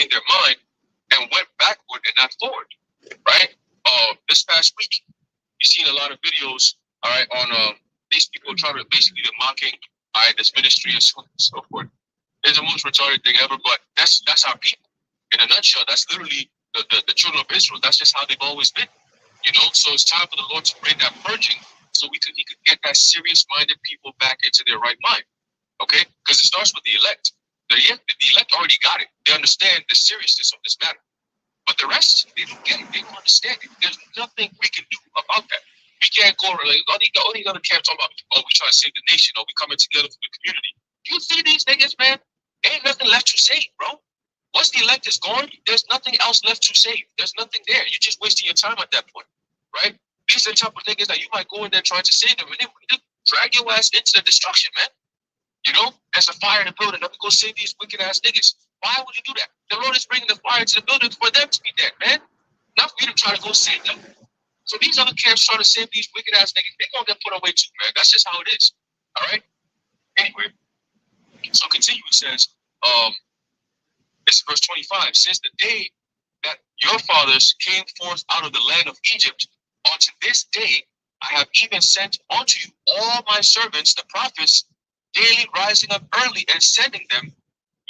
changed their mind and went backward and not forward, right? This past week, you've seen a lot of videos, all right, on these people trying to basically mocking, all right, this ministry and so on and so forth. It's the most retarded thing ever, but that's our people. In a nutshell, that's literally the children of Israel. That's just how they've always been, you know. So it's time for the Lord to bring that purging, so he could get that serious-minded people back into their right mind, okay? Because it starts with the elect. The elect already got it. They understand the seriousness of this matter. But the rest, they don't get it. They don't understand it. There's nothing we can do about that. We can't go like all these other camps talking about, oh, we trying to save the nation, or we coming together for the community. You see these niggas, man? Ain't nothing left to save, bro. Once the elect is gone, there's nothing else left to save. There's nothing there. You're just wasting your time at that point, right? These are the type of things that you might go in there trying to save them, and they drag your ass into the destruction, man. You know, there's a fire in the building. Let me go save these wicked ass niggas. Why would you do that? The Lord is bringing the fire to the building for them to be dead, man. Not for you to try to go save them. So these other camps trying to save these wicked ass niggas, they're gonna get put away too, man. That's just how it is. All right. Anyway, so continue. It says, it's verse 25. Since the day that your fathers came forth out of the land of Egypt, unto this day I have even sent unto you all my servants, the prophets, daily rising up early and sending them.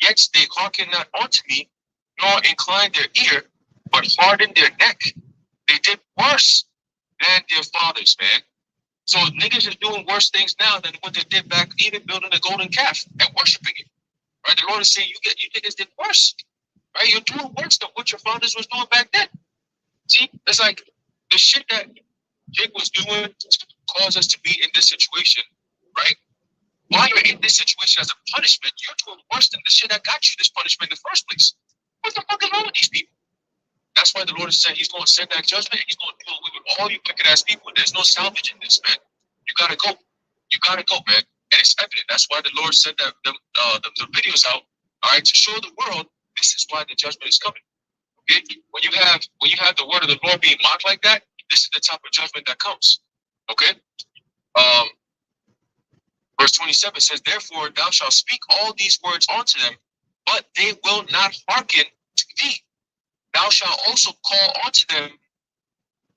Yet they hearken not unto me, nor incline their ear, but harden their neck. They did worse than their fathers, man. So niggas is doing worse things now than what they did back, even building a golden calf and worshiping it. Right? The Lord is saying you niggas did worse. Right? You're doing worse than what your fathers was doing back then. See, it's like the shit that Jake was doing to cause us to be in this situation, right? While you're in this situation as a punishment, you're doing worse than the shit that got you this punishment in the first place. What the fuck is wrong with these people? That's why the Lord has said he's going to send that judgment. He's going to deal with all you wicked ass people. There's no salvage in this, man. You got to go. You got to go, man. And it's evident. That's why the Lord sent the videos out, all right, to show the world this is why the judgment is coming. Okay? When you have the word of the Lord being mocked like that, this is the type of judgment that comes. Okay? Verse 27 says, therefore thou shalt speak all these words unto them, but they will not hearken to thee. Thou shalt also call unto them,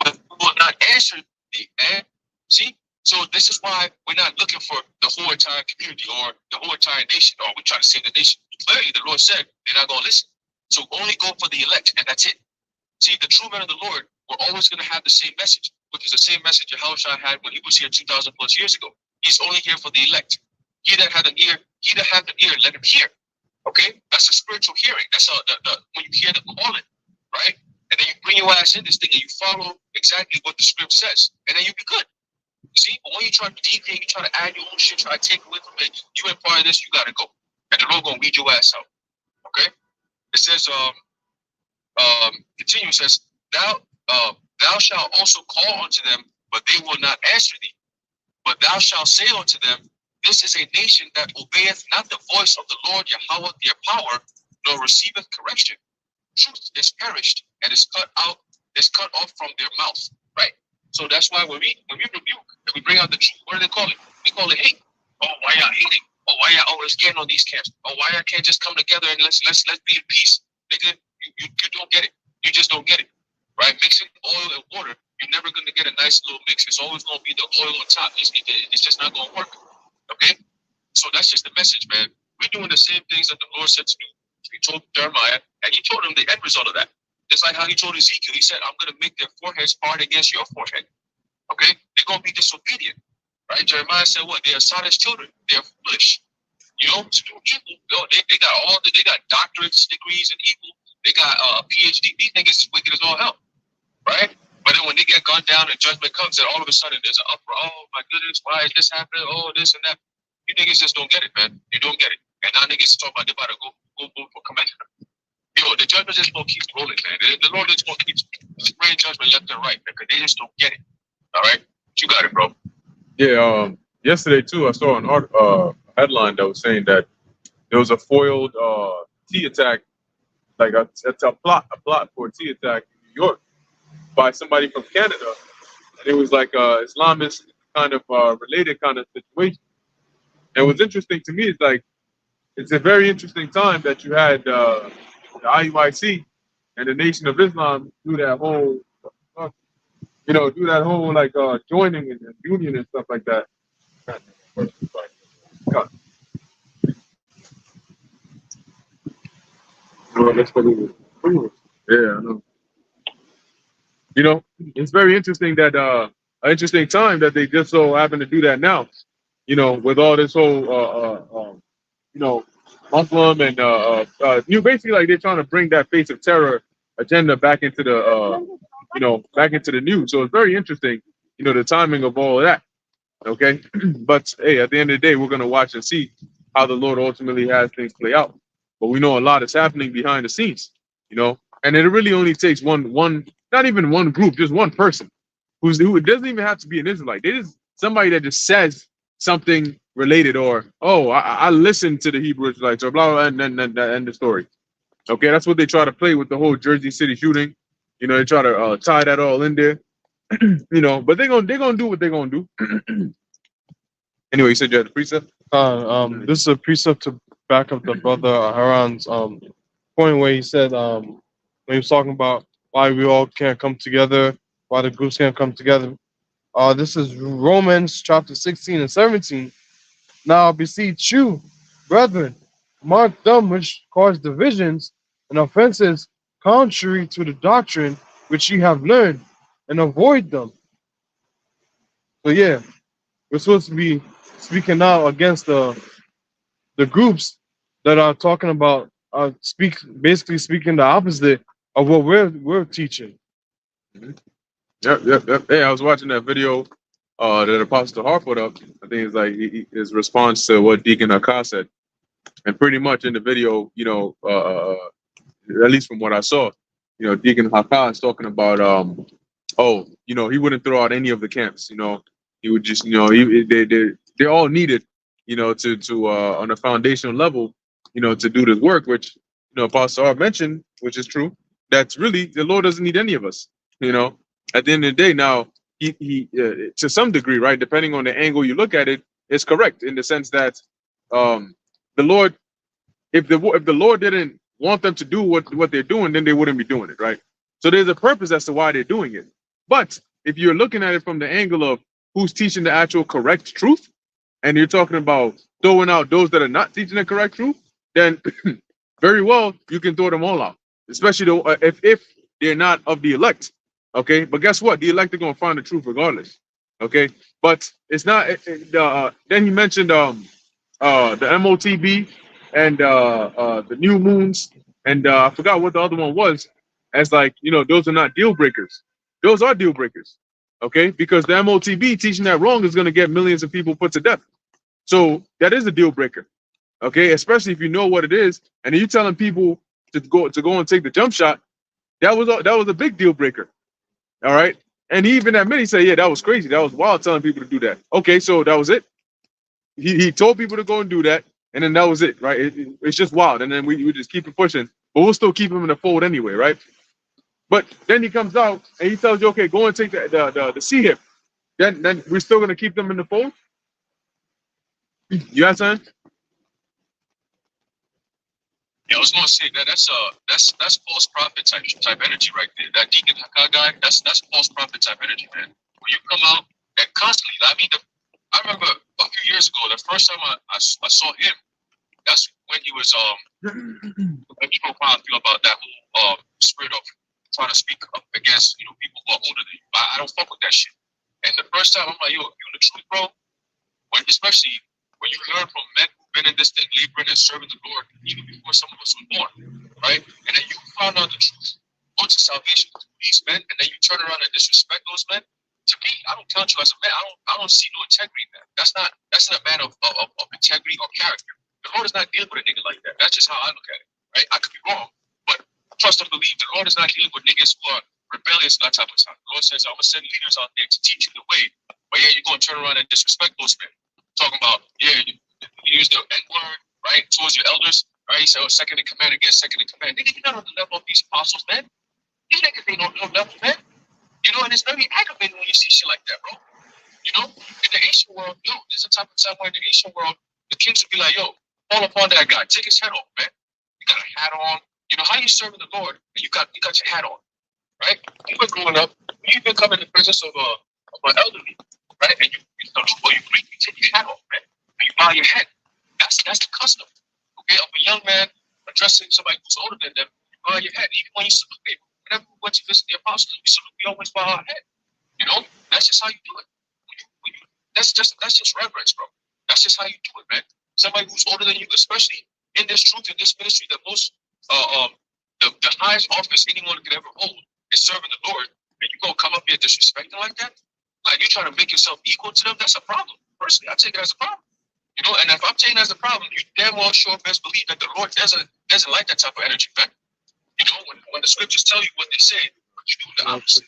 but will not answer thee. And see? So this is why we're not looking for the whole entire community or the whole entire nation, or we're trying to save the nation. Clearly, the Lord said they're not going to listen. So only go for the elect, and that's it. See, the true men of the Lord were always going to have the same message, which is the same message Yahushua had when he was here 2,000 plus years ago. He's only here for the elect. He that had an ear, let him hear. Okay? That's a spiritual hearing. That's when you hear the calling, right? And then you bring your ass in this thing and you follow exactly what the script says, and then you be good. You see, but when you try to deviate, you try to add your own shit, try to take away from it, you ain't part of this, you gotta go. And the Lord gonna weed your ass out. Okay? It says, continue, it says, thou shalt also call unto them, but they will not answer thee. But thou shalt say unto them, this is a nation that obeyeth not the voice of the Lord Yahweh their power, nor receiveth correction. Truth is perished and is cut off from their mouth. Right? So that's why when we rebuke and we bring out the truth, what do they call it? We call it hate. Oh, why y'all hating? Oh, why y'all always getting on these camps? Oh, why y'all can't just come together and let's be in peace? Nigga, you don't get it. You just don't get it. Right? Mixing oil and water, you're never gonna get a nice little mix. It's always gonna be the oil on top. It's just not gonna work. Okay? So that's just the message, man. We're doing the same things that the Lord said to do. He told Jeremiah, and he told him the end result of that. Just like how he told Ezekiel, he said, I'm going to make their foreheads hard against your forehead. Okay? They're going to be disobedient. Right? Jeremiah said what? They are Sodom's children. They are foolish. You know, to do evil. They got doctorates, degrees in evil. They got PhD. These niggas is wicked as all hell. Right? But then when they get gunned down and judgment comes, then all of a sudden there's an uproar. Oh my goodness, why is this happening? Oh, this and that. You niggas just don't get it, man. You don't get it. And now niggas talking about they about to go for command. Yo, the judgment just gonna keep rolling, man. The Lord is gonna keep spraying judgment left and right, because they just don't get it. All right, you got it, bro. Yeah. Yesterday too, I saw an headline that was saying that there was a foiled tea attack, like a plot for a tea attack in New York by somebody from Canada, and it was like Islamist kind of related kind of situation. And what's interesting to me is like it's a very interesting time that you had the IUIC and the Nation of Islam do that whole, do that whole like joining and union and stuff like that. Yeah, I know. It's very interesting that an interesting time that they just so happen to do that now. With all this whole Muslim and basically like they're trying to bring that face of terror agenda back into the back into the news. So it's very interesting, the timing of all of that. Okay, but hey, at the end of the day, we're gonna watch and see how the Lord ultimately has things play out. But we know a lot is happening behind the scenes, and it really only takes one, not even one group, just one person who it doesn't even have to be an Israelite. They just somebody that just says something related, or I listened to the Hebrew Israelites, or blah blah, and end the story. Okay, that's what they try to play with the whole Jersey City shooting. They try to tie that all in there. But they're gonna do what they're gonna do. Anyway, you said you had the precept. This is a precept to back up the brother Haran's point where he said when he was talking about why we all can't come together, why the groups can't come together. This is Romans chapter 16 and 17. Now I beseech you, brethren, mark them which cause divisions and offenses contrary to the doctrine which ye have learned, and avoid them. So yeah, we're supposed to be speaking out against the groups that are talking about basically speaking the opposite of what we're teaching. Yep. Hey, I was watching that video that Apostle Hart put up. I think it's like his response to what Deacon Hakah said, and pretty much in the video, at least from what I saw, Deacon Hakah is talking about he wouldn't throw out any of the camps. He would just they're all needed, to on a foundational level, to do this work, which Apostle Hart mentioned, which is true. That's really the Lord doesn't need any of us. At the end of the day, now he to some degree, right, depending on the angle you look at it, is correct in the sense that the Lord, if the Lord didn't want them to do what they're doing, then they wouldn't be doing it, right? So there's a purpose as to why they're doing it. But if you're looking at it from the angle of who's teaching the actual correct truth, and you're talking about throwing out those that are not teaching the correct truth, then very well you can throw them all out, especially if they're not of the elect. Okay, but guess what? The elect are going to find the truth regardless. Okay, but it's not. Then he mentioned the MOTB and the new moons, and I forgot what the other one was. As like those are not deal breakers. Those are deal breakers. Okay, because the MOTB teaching that wrong is going to get millions of people put to death. So that is a deal breaker. Okay, especially if you know what it is, and you're telling people to go and take the jump shot. That was a big deal breaker. All right. And he even admitted, he said, yeah, that was crazy. That was wild telling people to do that. Okay, so that was it. He told people to go and do that, and then that was it, right? It's just wild. And then we just keep it pushing, but we'll still keep him in the fold anyway, right? But then he comes out and he tells you, okay, go and take the C hip. Then we're still gonna keep them in the fold. You understand? Yeah, I was gonna say that's false prophet type energy right there. That Deacon Hakah guy, that's false prophet type energy, man. When you come out and constantly, I remember a few years ago, the first time I saw him, that's when he was when you know how I feel about that whole spirit of trying to speak up against people who are older than you. I don't fuck with that shit. And the first time I'm like, yo, if you're the truth, bro, especially when you learn from men who've been in this thing, laboring and serving the Lord even before some of us were born, right? And then you found out the truth, go to salvation through these men, and then you turn around and disrespect those men. To me, I don't count you as a man. I don't see no integrity in that. That's not a man of integrity or character. The Lord is not dealing with a nigga like that. That's just how I look at it, right? I could be wrong, but trust and believe the Lord is not dealing with niggas who are rebellious and that type of time. The Lord says, I'm gonna send leaders out there to teach you the way. But yeah, you're gonna turn around and disrespect those men. Talking about, yeah, you use the N-word, right, towards your elders, right? You say, oh, second in command against second in command. Nigga, you're not on the level of these apostles, man. These niggas ain't on no level, man. And it's very aggravating when you see shit like that, bro. In the Asian world, there's a type of time where in the Asian world, the kings would be like, yo, fall upon that guy, take his head off, man. You got a hat on, You know, how you serving the Lord and you got your hat on, right? You were growing up, you even come in the presence of an elderly, right? And you salute or you greet, you take your hat off, man. And you bow your head. That's the custom, okay, of a young man addressing somebody who's older than them. You bow your head. Even when you salute people, whenever we went to visit the apostles, we always bow our head. You know, that's just how you do it. That's just reverence, bro. That's just how you do it, man. Somebody who's older than you, especially in this truth, in this ministry, the highest office anyone could ever hold is serving the Lord, and you gonna come up here disrespecting like that? Like you trying to make yourself equal to them? That's a problem. Personally, I take it as a problem. You know, and if I'm taking it as a problem, you damn well sure best believe that the Lord doesn't like that type of energy, man. You know, when the scriptures tell you what they say, but you do the opposite.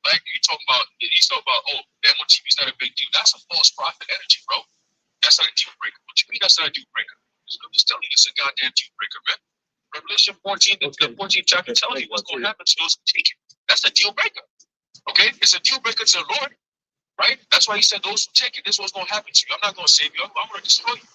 Like he's talking about, oh, the MOTV is not a big deal. That's a false prophet energy, bro. That's not a deal breaker. What you mean that's not a deal breaker? The scriptures telling you it's a goddamn deal breaker, man. Revelation 14, the 14th chapter telling you what's going to happen to those who take it. That's a deal breaker. Okay? It's a deal breaker to the Lord, right? That's why he said those who take it, this is what's going to happen to you. I'm not going to save you. I'm going to destroy you.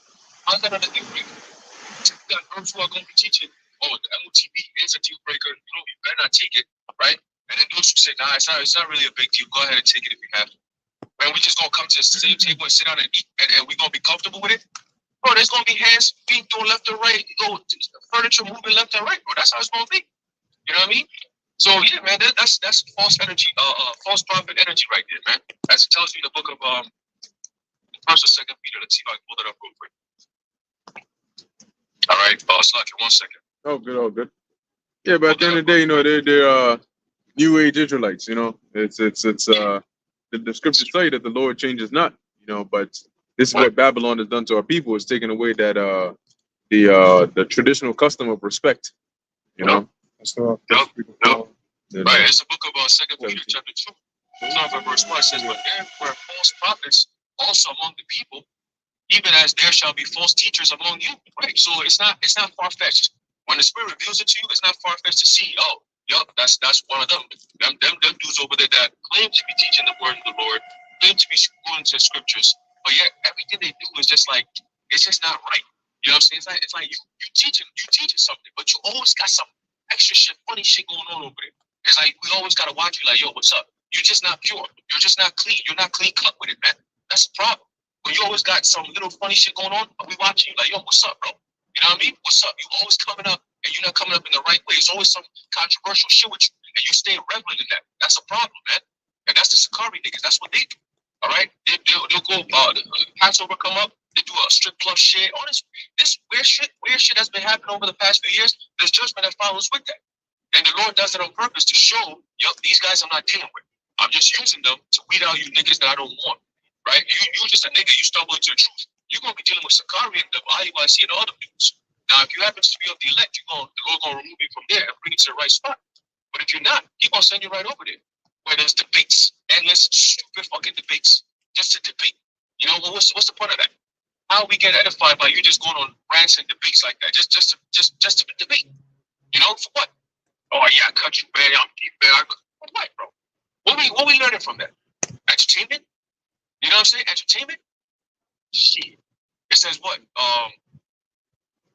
How's that not a deal breaker? You got groups who are going to be teaching, oh, the MOTB is a deal breaker. You know, you better not take it, right? And then those who say, nah, it's not really a big deal. Go ahead and take it if you have to. Man, we just going to come to the same table and sit down and eat, and we're going to be comfortable with it? Bro, there's going to be hands being thrown left and right. Furniture moving left and right, bro. That's how it's going to be. You know what I mean? So, yeah, man, that's false energy, false prophet energy right there, man. As it tells you in the book of 1st or 2nd Peter. Let's see if I can pull that up real quick. All right, Slacky, 1 second. Oh, good, oh, good. Yeah, but at the end of the day, you know, they're New Age Israelites. You know, it's the scriptures tell you that the Lord changes not. You know, but this is what Babylon has done to our people: is taking away that the traditional custom of respect. You know. Right, it's the book of 2 Peter chapter 2. Starting from verse 1, it says, "But there were false prophets also among the people, even as there shall be false teachers among you." Right. So it's not far fetched. When the Spirit reveals it to you, it's not far fetched to see. Oh, yup, that's one of them. Them dudes over there that claim to be teaching the word of the Lord, claim to be going to scriptures, but yet everything they do is just like it's just not right. You know what I'm saying? It's like you teaching something, but you always got some extra shit, funny shit going on over there. It's like we always gotta watch you like, yo, what's up? You're just not pure. You're just not clean. You're not clean cut with it, man. That's the problem. But you always got some little funny shit going on. We watching you like, yo, what's up, bro? You know what I mean? What's up? You always coming up, and you're not coming up in the right way. It's always some controversial shit with you, and you stay relevant in that. That's a problem, man. And that's the Sakari niggas. That's what they do. All right? They'll go. Passover come up. They do a strip club shit. All this weird shit that's been happening over the past few years. There's judgment that follows with that. And the Lord does it on purpose to show, yo, these guys I'm not dealing with. I'm just using them to weed out you niggas that I don't want. Right? You just a nigga, you stumble into the truth. You're gonna be dealing with Sakari and the IUIC and other dudes. Now, if you happen to be of the elect, the Lord gonna remove you from there and bring you to the right spot. But if you're not, He's gonna send you right over there. Where there's debates, endless stupid fucking debates, just to debate. You know, what's the point of that? How we get edified by you just going on rants and debates like that, just to debate. You know, for what? Oh yeah, I cut you, man. I'm deep, man. What, bro? What we learning from that? Entertainment? You know what I'm saying? Entertainment? Shit. It says what?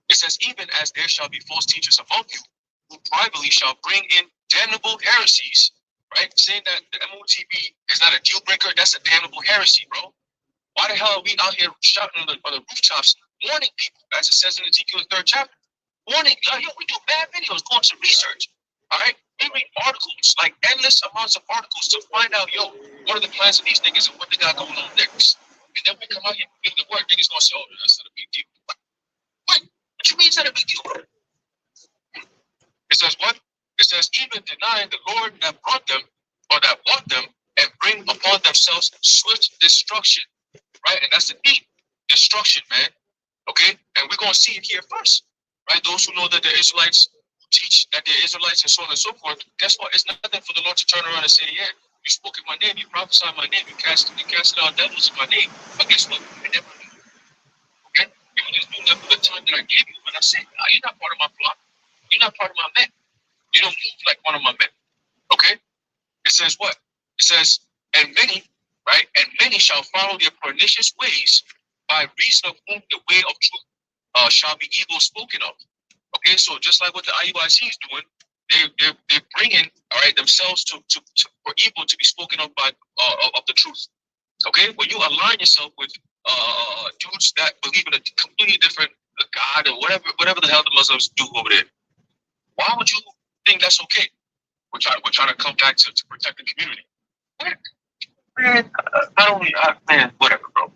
It says, even as there shall be false teachers among you, who privately shall bring in damnable heresies. Right? Saying that the MOTB is not a deal breaker, that's a damnable heresy, bro. Why the hell are we out here shouting on the rooftops, warning people, as it says in Ezekiel 3rd chapter? Warning, yo, we do bad videos, going to research. All right? We read articles, like endless amounts of articles to find out, yo, what are the plans of these niggas and what they got going on next. And then we come out here and give the word, niggas gonna say, oh, that's not a big deal. What you mean it's not a big deal, bro? It says what? It says, even denying the Lord that brought them, or that bought them, and bring upon themselves swift destruction. Right? And that's the deep destruction, man. Okay? And we're gonna see it here first. Right? Those who know that the Israelites teach that they're Israelites and so on and so forth, guess what? It's nothing for the Lord to turn around and say, yeah, you spoke in my name, you prophesied in my name, you casted out devils in my name. But guess what? I never knew you. Okay? You were just doing that for the time that I gave you. When I said, you're not part of my flock. You're not part of my men. You don't move like one of my men. Okay? It says what? It says, and many, right? And many shall follow their pernicious ways, by reason of whom the way of truth shall be evil spoken of. Okay, so just like what the IUIC is doing, they're bringing, all right, themselves to for evil to be spoken of by of the truth. Okay, when you align yourself with dudes that believe in a completely different God or whatever the hell the Muslims do over there, why would you think that's okay? We're trying to come back to protect the community. Man, man, whatever, bro.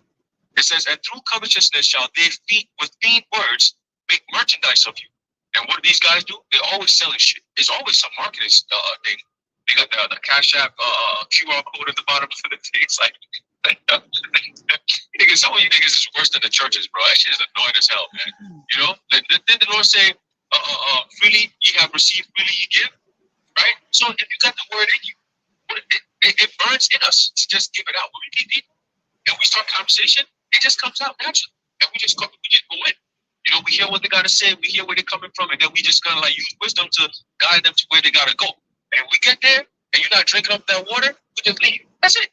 It says, and through covetousness shall they feed with feed words make merchandise of you. And what do these guys do? They're always selling shit. There's always some marketing thing. They got the Cash App QR code at the bottom of the thing. It's like, niggas, some of you niggas is worse than the churches, bro. That shit is annoying as hell, man. You know? Didn't the Lord say, freely ye have received, freely ye give? Right? So if you got the word in you, it burns in us to just give it out. When we meet people and we start conversation, it just comes out naturally. And we just go in. You know, we hear what they gotta say, we hear where they're coming from, and then we just kind of like use wisdom to guide them to where they gotta go. And we get there, and you're not drinking up that water, we just leave. That's it.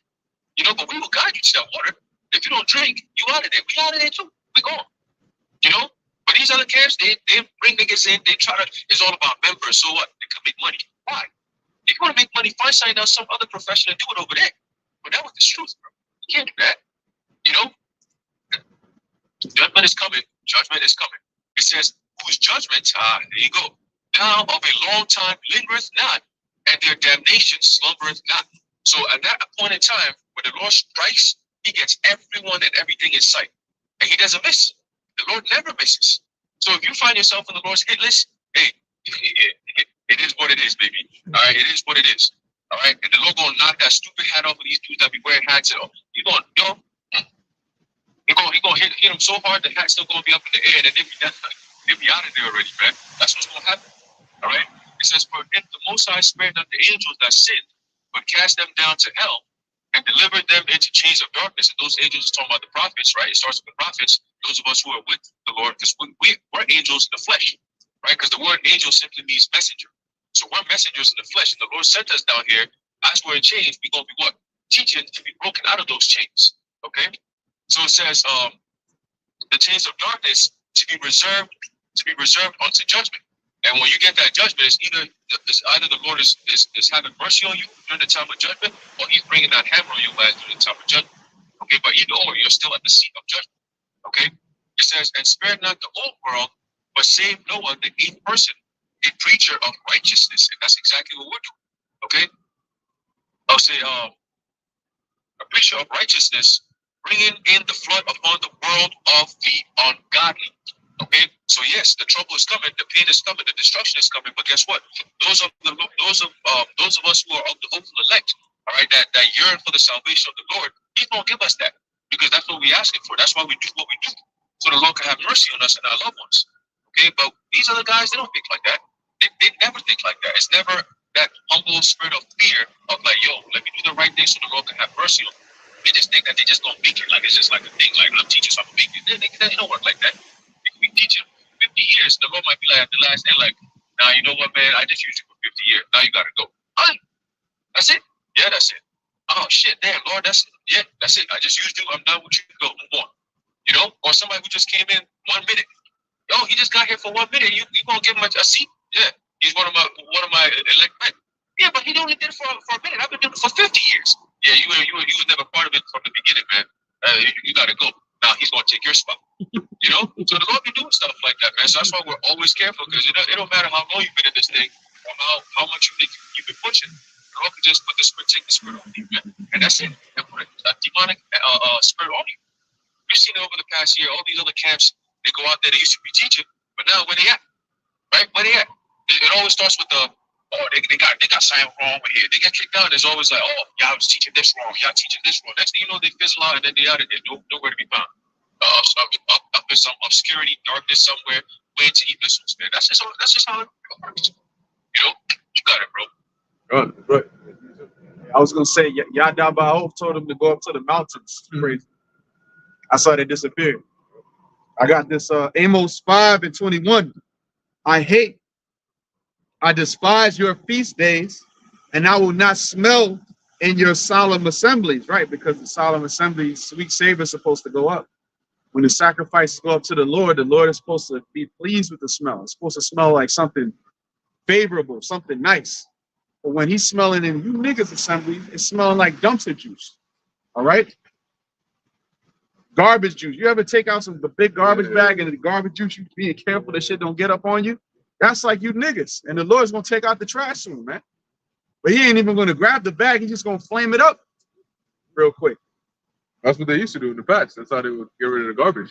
You know, but we will guide you to that water. If you don't drink, you out of there. We out of there too. We gone. You know? But these other camps, they bring niggas in, they try to, it's all about members, so what? They can make money. Why? If you want to make money, find something else, some other profession, and do it over there. But that was the truth, bro. You can't do that. You know? Judgment is coming. Judgment is coming. It says, whose judgment, there you go. Now of a long time lingereth not, and their damnation slumbereth not. So at that point in time, when the Lord strikes, he gets everyone and everything in sight. And he doesn't miss. The Lord never misses. So if you find yourself on the Lord's hit list, hey, it is what it is, baby. All right, it is what it is. All right, and the Lord gonna knock that stupid hat off of these dudes that be wearing hats. He gonna hit them so hard the hat's still gonna be up in the air, and they'll be out of there already, man. That's what's gonna happen. All right. It says, for if the Most High spared not the angels that sinned, but cast them down to hell and delivered them into chains of darkness. And those angels is talking about the prophets, right? It starts with the prophets, those of us who are with the Lord, because we're angels in the flesh, right? Because the word angel simply means messenger. So we're messengers in the flesh, and the Lord sent us down here. As we're in chains, we're gonna be what? Teaching to be broken out of those chains. Okay. So it says, the chains of darkness to be reserved unto judgment. And when you get that judgment, it's either the Lord is having mercy on you during the time of judgment, or he's bringing that hammer on your ass during the time of judgment. Okay, but either or, you're still at the seat of judgment. Okay, it says, and spared not the old world, but saved Noah, the eighth person, a preacher of righteousness. And that's exactly what we're doing. Okay, I'll say, a preacher of righteousness, bringing in the flood upon the world of the ungodly. Okay, so yes, the trouble is coming, the pain is coming, the destruction is coming. But guess what? Those of us who are of the hopeful elect, all right, that yearn for the salvation of the Lord, he's gonna give us that, because that's what we're asking for. That's why we do what we do, so the Lord can have mercy on us and our loved ones. Okay, but these other guys, they don't think like that. They never think like that. It's never that humble spirit of fear of like, yo, let me do the right thing so the Lord can have mercy on me. They just think that they just gonna make it, like it's just like a thing, like I'm teaching something big. They don't work like that. If we teach it 50 years, the Lord might be like at the last end, like, nah, you know what, man, I just used you for 50 years. Now you gotta go. All right. That's it. Yeah, that's it. Oh shit, damn, Lord, that's it. Yeah, that's it. I just used you. I'm done with you. Go, move on. You know, or somebody who just came in 1 minute. Yo, he just got here for 1 minute. You gonna give him a seat? Yeah, he's one of my elect men. Yeah, but he only did it for a minute. I've been doing it for 50 years. Yeah, you were never part of it from the beginning, man. You gotta go. Now he's gonna take your spot. You know? So the Lord be doing stuff like that, man. So that's why we're always careful, because it don't matter how long you've been in this thing or how much you think you've been pushing. The Lord can just put the spirit on you, man. And that's it. And put a demonic spirit on you. We've seen it over the past year. All these other camps, they go out there, they used to be teaching, but now where they at? Right? Where they at? It always starts with they got something wrong with here. They get kicked out. There's always like, oh, y'all was teaching this wrong. Y'all teaching this wrong. Next thing you know, they fizzle out, and then they out of there, nowhere to be found. Up in some obscurity, darkness somewhere, waiting to eat missiles, man. That's just how it works. You know, you got it, bro. Right. I was gonna say, Yada Baal told him to go up to the mountains. Crazy. I saw they disappeared. I got this Amos 5:21. I despise your feast days, and I will not smell in your solemn assemblies, right? Because the solemn assemblies, sweet savor is supposed to go up. When the sacrifices go up to the Lord is supposed to be pleased with the smell. It's supposed to smell like something favorable, something nice. But when he's smelling in you niggas assembly, it's smelling like dumpster juice. All right? Garbage juice. You ever take out the big garbage bag and the garbage juice, you being careful that shit don't get up on you? That's like you niggas. And the Lord's gonna take out the trash soon, man. But he ain't even gonna grab the bag, he's just gonna flame it up real quick. That's what they used to do in the past. That's how they would get rid of the garbage.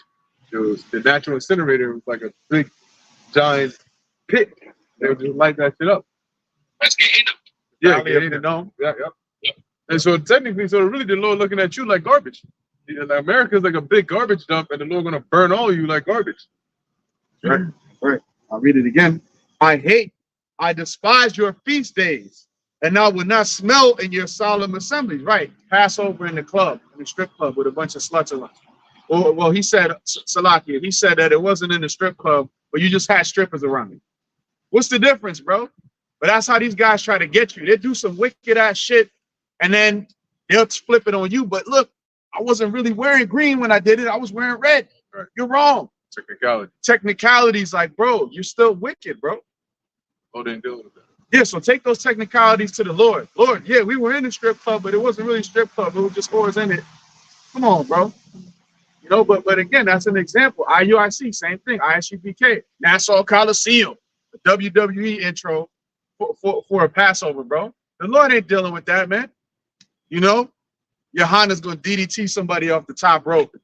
It was the natural incinerator was like a big, giant pit. They would just light that shit up. That's Gehenna. Yeah, Gehenna. No. Yeah. And so technically, so really the Lord looking at you like garbage. Like America's like a big garbage dump, and the Lord gonna burn all of you like garbage. Right. I'll read it again. I despise your feast days, and I will not smell in your solemn assemblies. Right. Passover in the club, in the strip club with a bunch of sluts around. Well, he said, Salakia, he said that it wasn't in the strip club, but you just had strippers around you. What's the difference, bro? But that's how these guys try to get you. They do some wicked ass shit, and then they'll flip it on you. But look, I wasn't really wearing green when I did it. I was wearing red. You're wrong. Technicalities, like, bro, you're still wicked, bro. Oh, they didn't deal with that. Yeah, so take those technicalities to the Lord. Lord, yeah, we were in the strip club, but it wasn't really a strip club. It was just whores in it. Come on, bro. You know, but again, that's an example. IUIC, same thing. ISUPK, Nassau Coliseum, the WWE intro for a Passover, bro. The Lord ain't dealing with that, man. You know, Johanna's gonna DDT somebody off the top rope,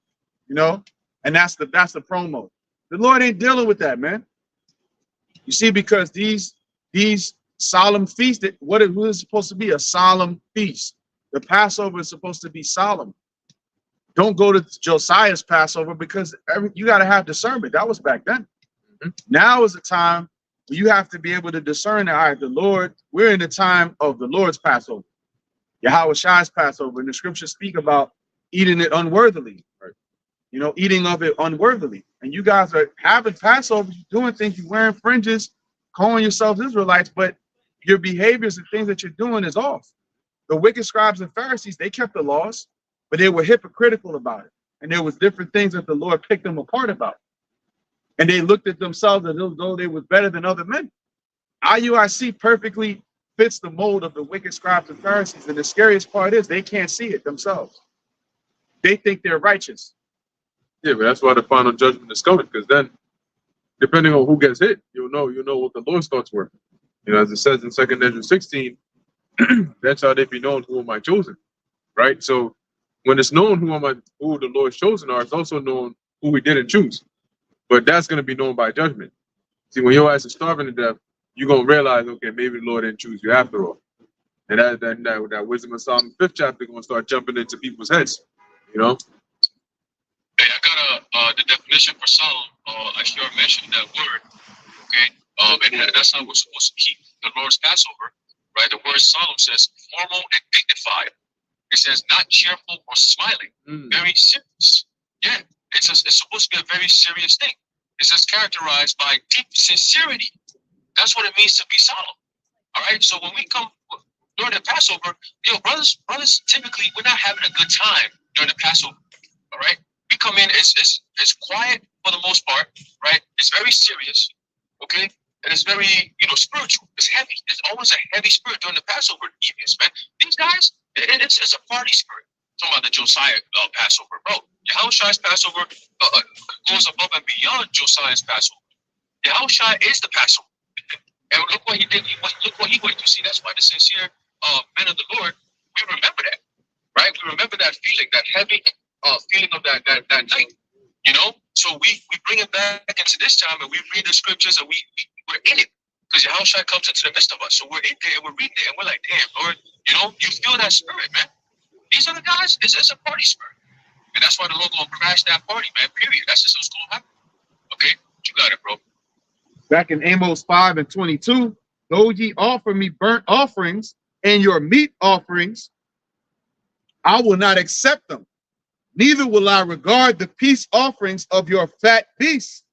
you know, and that's the promo. The Lord ain't dealing with that, man. You see, because these solemn feasts, what is supposed to be a solemn feast? The Passover is supposed to be solemn. Don't go to Josiah's Passover because you got to have discernment. That was back then. Now is the time where you have to be able to discern that, all right, the Lord, we're in the time of the Lord's Passover. Yahweh Shai's Passover. And the scriptures speak about eating it unworthily. Right? You know, eating of it unworthily. And you guys are having Passover, you're doing things, you're wearing fringes, calling yourselves Israelites, but your behaviors and things that you're doing is off. The wicked scribes and Pharisees, they kept the laws, but they were hypocritical about it. And there was different things that the Lord picked them apart about. And they looked at themselves as though they was better than other men. IUIC perfectly fits the mold of the wicked scribes and Pharisees. And the scariest part is they can't see it themselves. They think they're righteous. Yeah, but that's why the final judgment is coming, because then, depending on who gets hit, you'll know what the Lord's thoughts were. You know, as it says in 2 Ezra 16, that's how they be known who am I chosen, right? So when it's known who the Lord's chosen are, it's also known who he didn't choose. But that's going to be known by judgment. See, when your ass is starving to death, you're going to realize, okay, maybe the Lord didn't choose you after all. And that wisdom of Solomon 5th chapter going to start jumping into people's heads, you know? Hey, I got the definition for solemn. I sure mentioned that word, okay? And that's how we're supposed to keep the Lord's Passover, right? The word solemn says formal and dignified. It says not cheerful or smiling, very serious. Yeah, it's supposed to be a very serious thing. It says characterized by deep sincerity. That's what it means to be solemn. All right, so when we come during the Passover, brothers, typically we're not having a good time during the Passover. All right, we come in as quiet for the most part, right? It's very serious, okay, and it's very spiritual. It's heavy. It's always a heavy spirit during the Passover evenings, man. These guys, it's a party spirit. Talking about the Josiah Passover, bro. Yahweh's Passover goes above and beyond Josiah's Passover. Yahushua is the Passover. And look what he did. Look what he went through. See, that's why the sincere men of the Lord, we remember that, right? We remember that feeling, that heavy feeling of that night, you know? So we bring it back into this time and we read the scriptures and we're in it. Because Yahushua comes into the midst of us. So we're in there and we're reading it and we're like, damn, Lord, you feel that spirit, man. These are the guys, it's a party spirit. And that's why the Lord gonna crash that party, man, period. That's just what's gonna happen. Okay? You got it, bro. Back in Amos 5:22, though ye offer me burnt offerings and your meat offerings, I will not accept them. Neither will I regard the peace offerings of your fat beasts.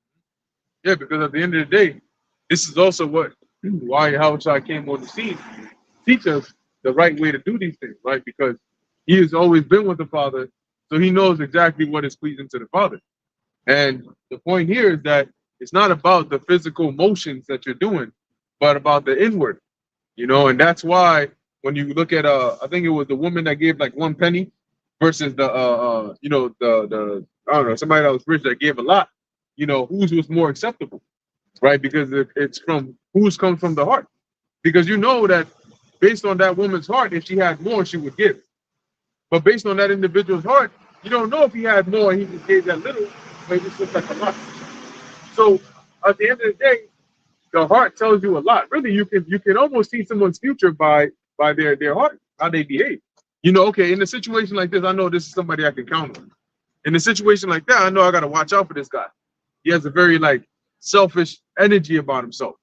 Yeah, because at the end of the day, this is also why Yahweh came on the scene to teach us the right way to do these things, right? Because he has always been with the Father, so he knows exactly what is pleasing to the Father. And the point here is that it's not about the physical motions that you're doing, but about the inward, and that's why when you look at I think it was the woman that gave like 1 penny versus the the I don't know, somebody that was rich that gave a lot, whose was more acceptable, right? Because it's from whose comes from the heart. Because you know that based on that woman's heart, if she had more, she would give. But based on that individual's heart, you don't know if he had more and he just gave that little, but it just looks like a lot. So at the end of the day, the heart tells you a lot. Really, you can almost see someone's future by their heart, how they behave. Okay, in a situation like this, I know this is somebody I can count on. In a situation like that, I know I gotta watch out for this guy. He has a very like selfish energy about himself.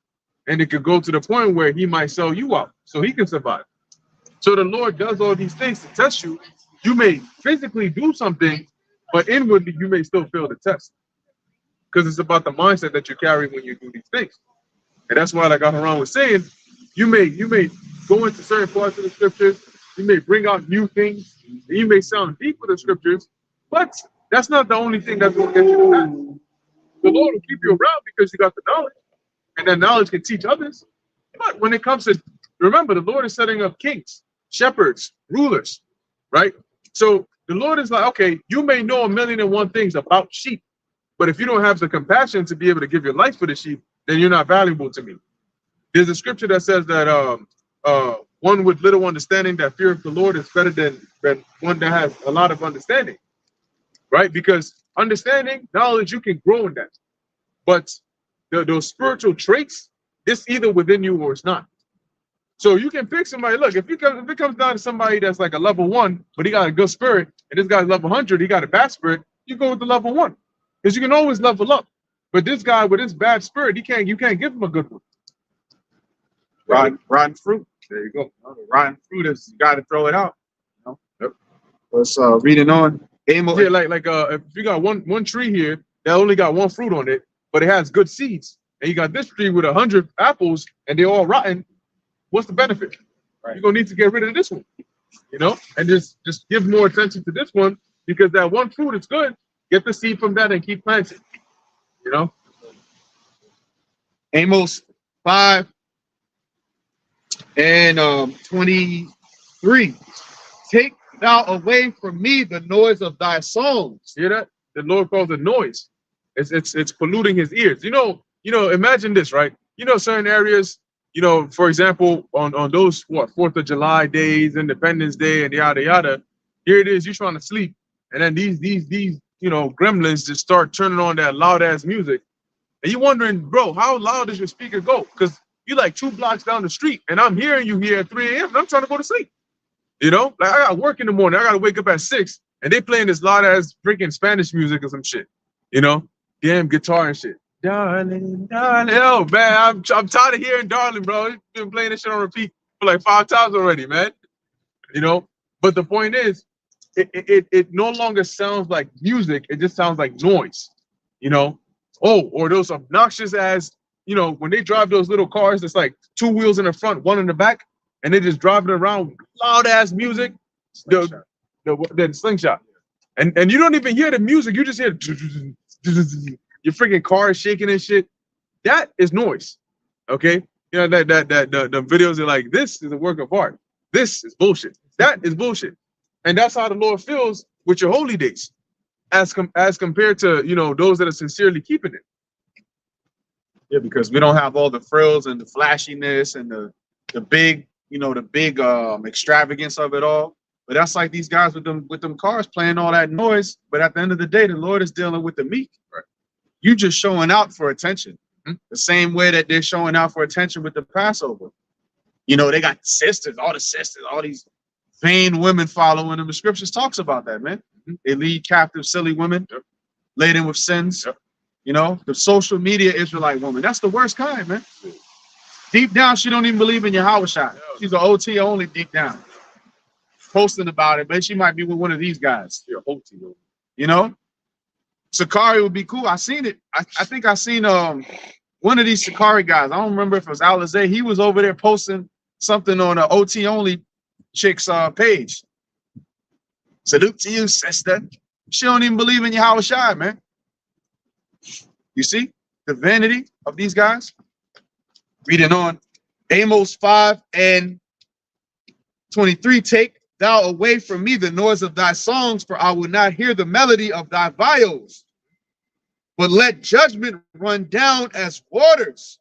And it could go to the point where he might sell you out so he can survive. So the Lord does all these things to test you. You may physically do something, but inwardly you may still fail the test. Because it's about the mindset that you carry when you do these things. And that's why, like Aharon was saying, you may go into certain parts of the scriptures, you may bring out new things, and you may sound deep with the scriptures, but that's not the only thing that's going to get you to that. The Lord will keep you around because you got the knowledge, and that knowledge can teach others. But when it comes to, remember, the Lord is setting up kings, shepherds, rulers, right? So the Lord is like, okay, you may know 1,000,001 things about sheep, but if you don't have the compassion to be able to give your life for the sheep, then you're not valuable to me. There's a scripture that says that one with little understanding, that fear of the Lord is better than one that has a lot of understanding, right? Because understanding, knowledge, you can grow in that. But those spiritual traits, it's either within you or it's not. So you can pick somebody. Look, if it comes down to somebody that's like a level 1, but he got a good spirit, and this guy's level 100, he got a bad spirit, you go with the level 1. Because you can always level up. But this guy with his bad spirit, you can't give him a good one. Rotten fruit. There you go. Rotten fruit is, you got to throw it out. Yep. Let's reading on. Amos. Yeah, like if you got one tree here that only got 1 fruit on it, but it has good seeds, and you got this tree with 100 apples and they're all rotten, what's the benefit? Right. You're gonna need to get rid of this one, and just give more attention to this one, because that 1 fruit is good. Get the seed from that and keep planting. Amos 5 and 23. Take thou away from me the noise of thy songs. Hear that? The Lord calls it noise. It's polluting his ears. Imagine this, right? Certain areas, for example, on those 4th of July days, Independence Day, and yada yada. Here it is, you're trying to sleep, and then these gremlins just start turning on that loud ass music, and you're wondering, bro, how loud does your speaker go? Because you like 2 blocks down the street, and I'm hearing you here at 3 a.m. and I'm trying to go to sleep. Like I got work in the morning, I gotta wake up at 6, and they playing this loud ass freaking Spanish music or some shit, damn guitar and shit. Darling, darling, oh man, I'm tired of hearing darling, bro. It's been playing this shit on repeat for like 5 times already, man. But the point is, it no longer sounds like music, it just sounds like noise, or those obnoxious ass, when they drive those little cars that's like 2 wheels in the front, 1 in the back, and they just driving around loud ass music, the slingshot, and you don't even hear the music, you just hear your freaking car is shaking and shit. That is noise. Okay, that the videos are like, this is a work of art, this is bullshit, that is bullshit. And that's how the Lord feels with your holy days, as compared to those that are sincerely keeping it. Yeah, because we don't have all the frills and the flashiness and the big extravagance of it all. But that's like these guys with them cars playing all that noise. But at the end of the day, the Lord is dealing with the meek. Right. You just showing out for attention. Mm-hmm. The same way that they're showing out for attention with the Passover. They got sisters, all these vain women following them. The scriptures talks about that, man. Mm-hmm. They lead captive silly women, laden with sins. Yep. The social media Israelite woman, that's the worst kind, man. Deep down, she don't even believe in Yahushua. She's an OT only deep down. Posting about it, but she might be with one of these guys. Yeah, OT. Sakari would be cool. I seen it. I think I seen one of these Sakari guys. I don't remember if it was Alizé. He was over there posting something on an OT only chick's page. Salute to you, sister. She don't even believe in Yahushua, man. You see the vanity of these guys? Reading on, Amos 5 and 23, take thou away from me the noise of thy songs, for I will not hear the melody of thy viols. But let judgment run down as waters,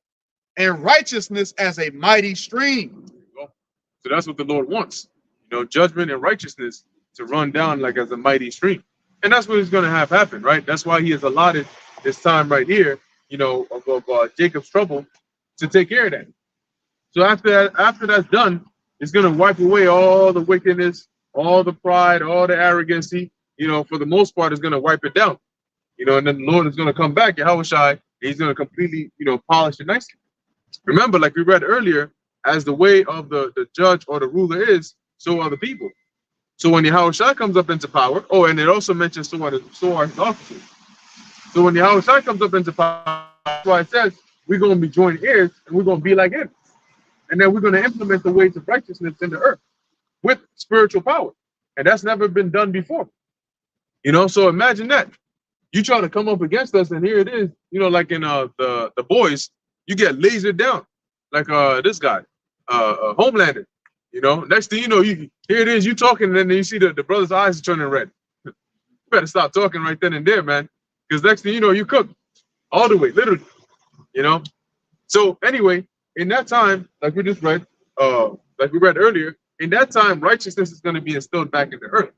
and righteousness as a mighty stream. So that's what the Lord wants. You know, judgment and righteousness to run down like as a mighty stream. And that's what he's going to have happen, right? That's why he has allotted this time right here, you know, of Jacob's trouble to take care of that. So after that's done, it's going to wipe away all the wickedness, all the pride, all the arrogancy. You know, for the most part, it's going to wipe it down. You know, and then the Lord is going to come back, Yahushai, he's going to completely, you know, polish it nicely. Remember, like we read earlier, as the way of the judge or the ruler is, so are the people. So when Yahushua comes up into power, oh, and it also mentions so are his officers. So when Yahushua comes up into power, that's why it says we're going to be joint heirs and we're going to be like him. And then we're going to implement the ways of righteousness in the earth with spiritual power. And that's never been done before. You know, so imagine that. You try to come up against us, and here it is, you know, like in the boys, you get lasered down, like this guy, Homelander. You know, next thing you know, here it is, you talking, and then you see the brother's eyes turning red. You better stop talking right then and there, man, because next thing you know, you cook all the way, literally. You know. So anyway, in that time, like we just read, like we read earlier, in that time, righteousness is going to be instilled back in the earth.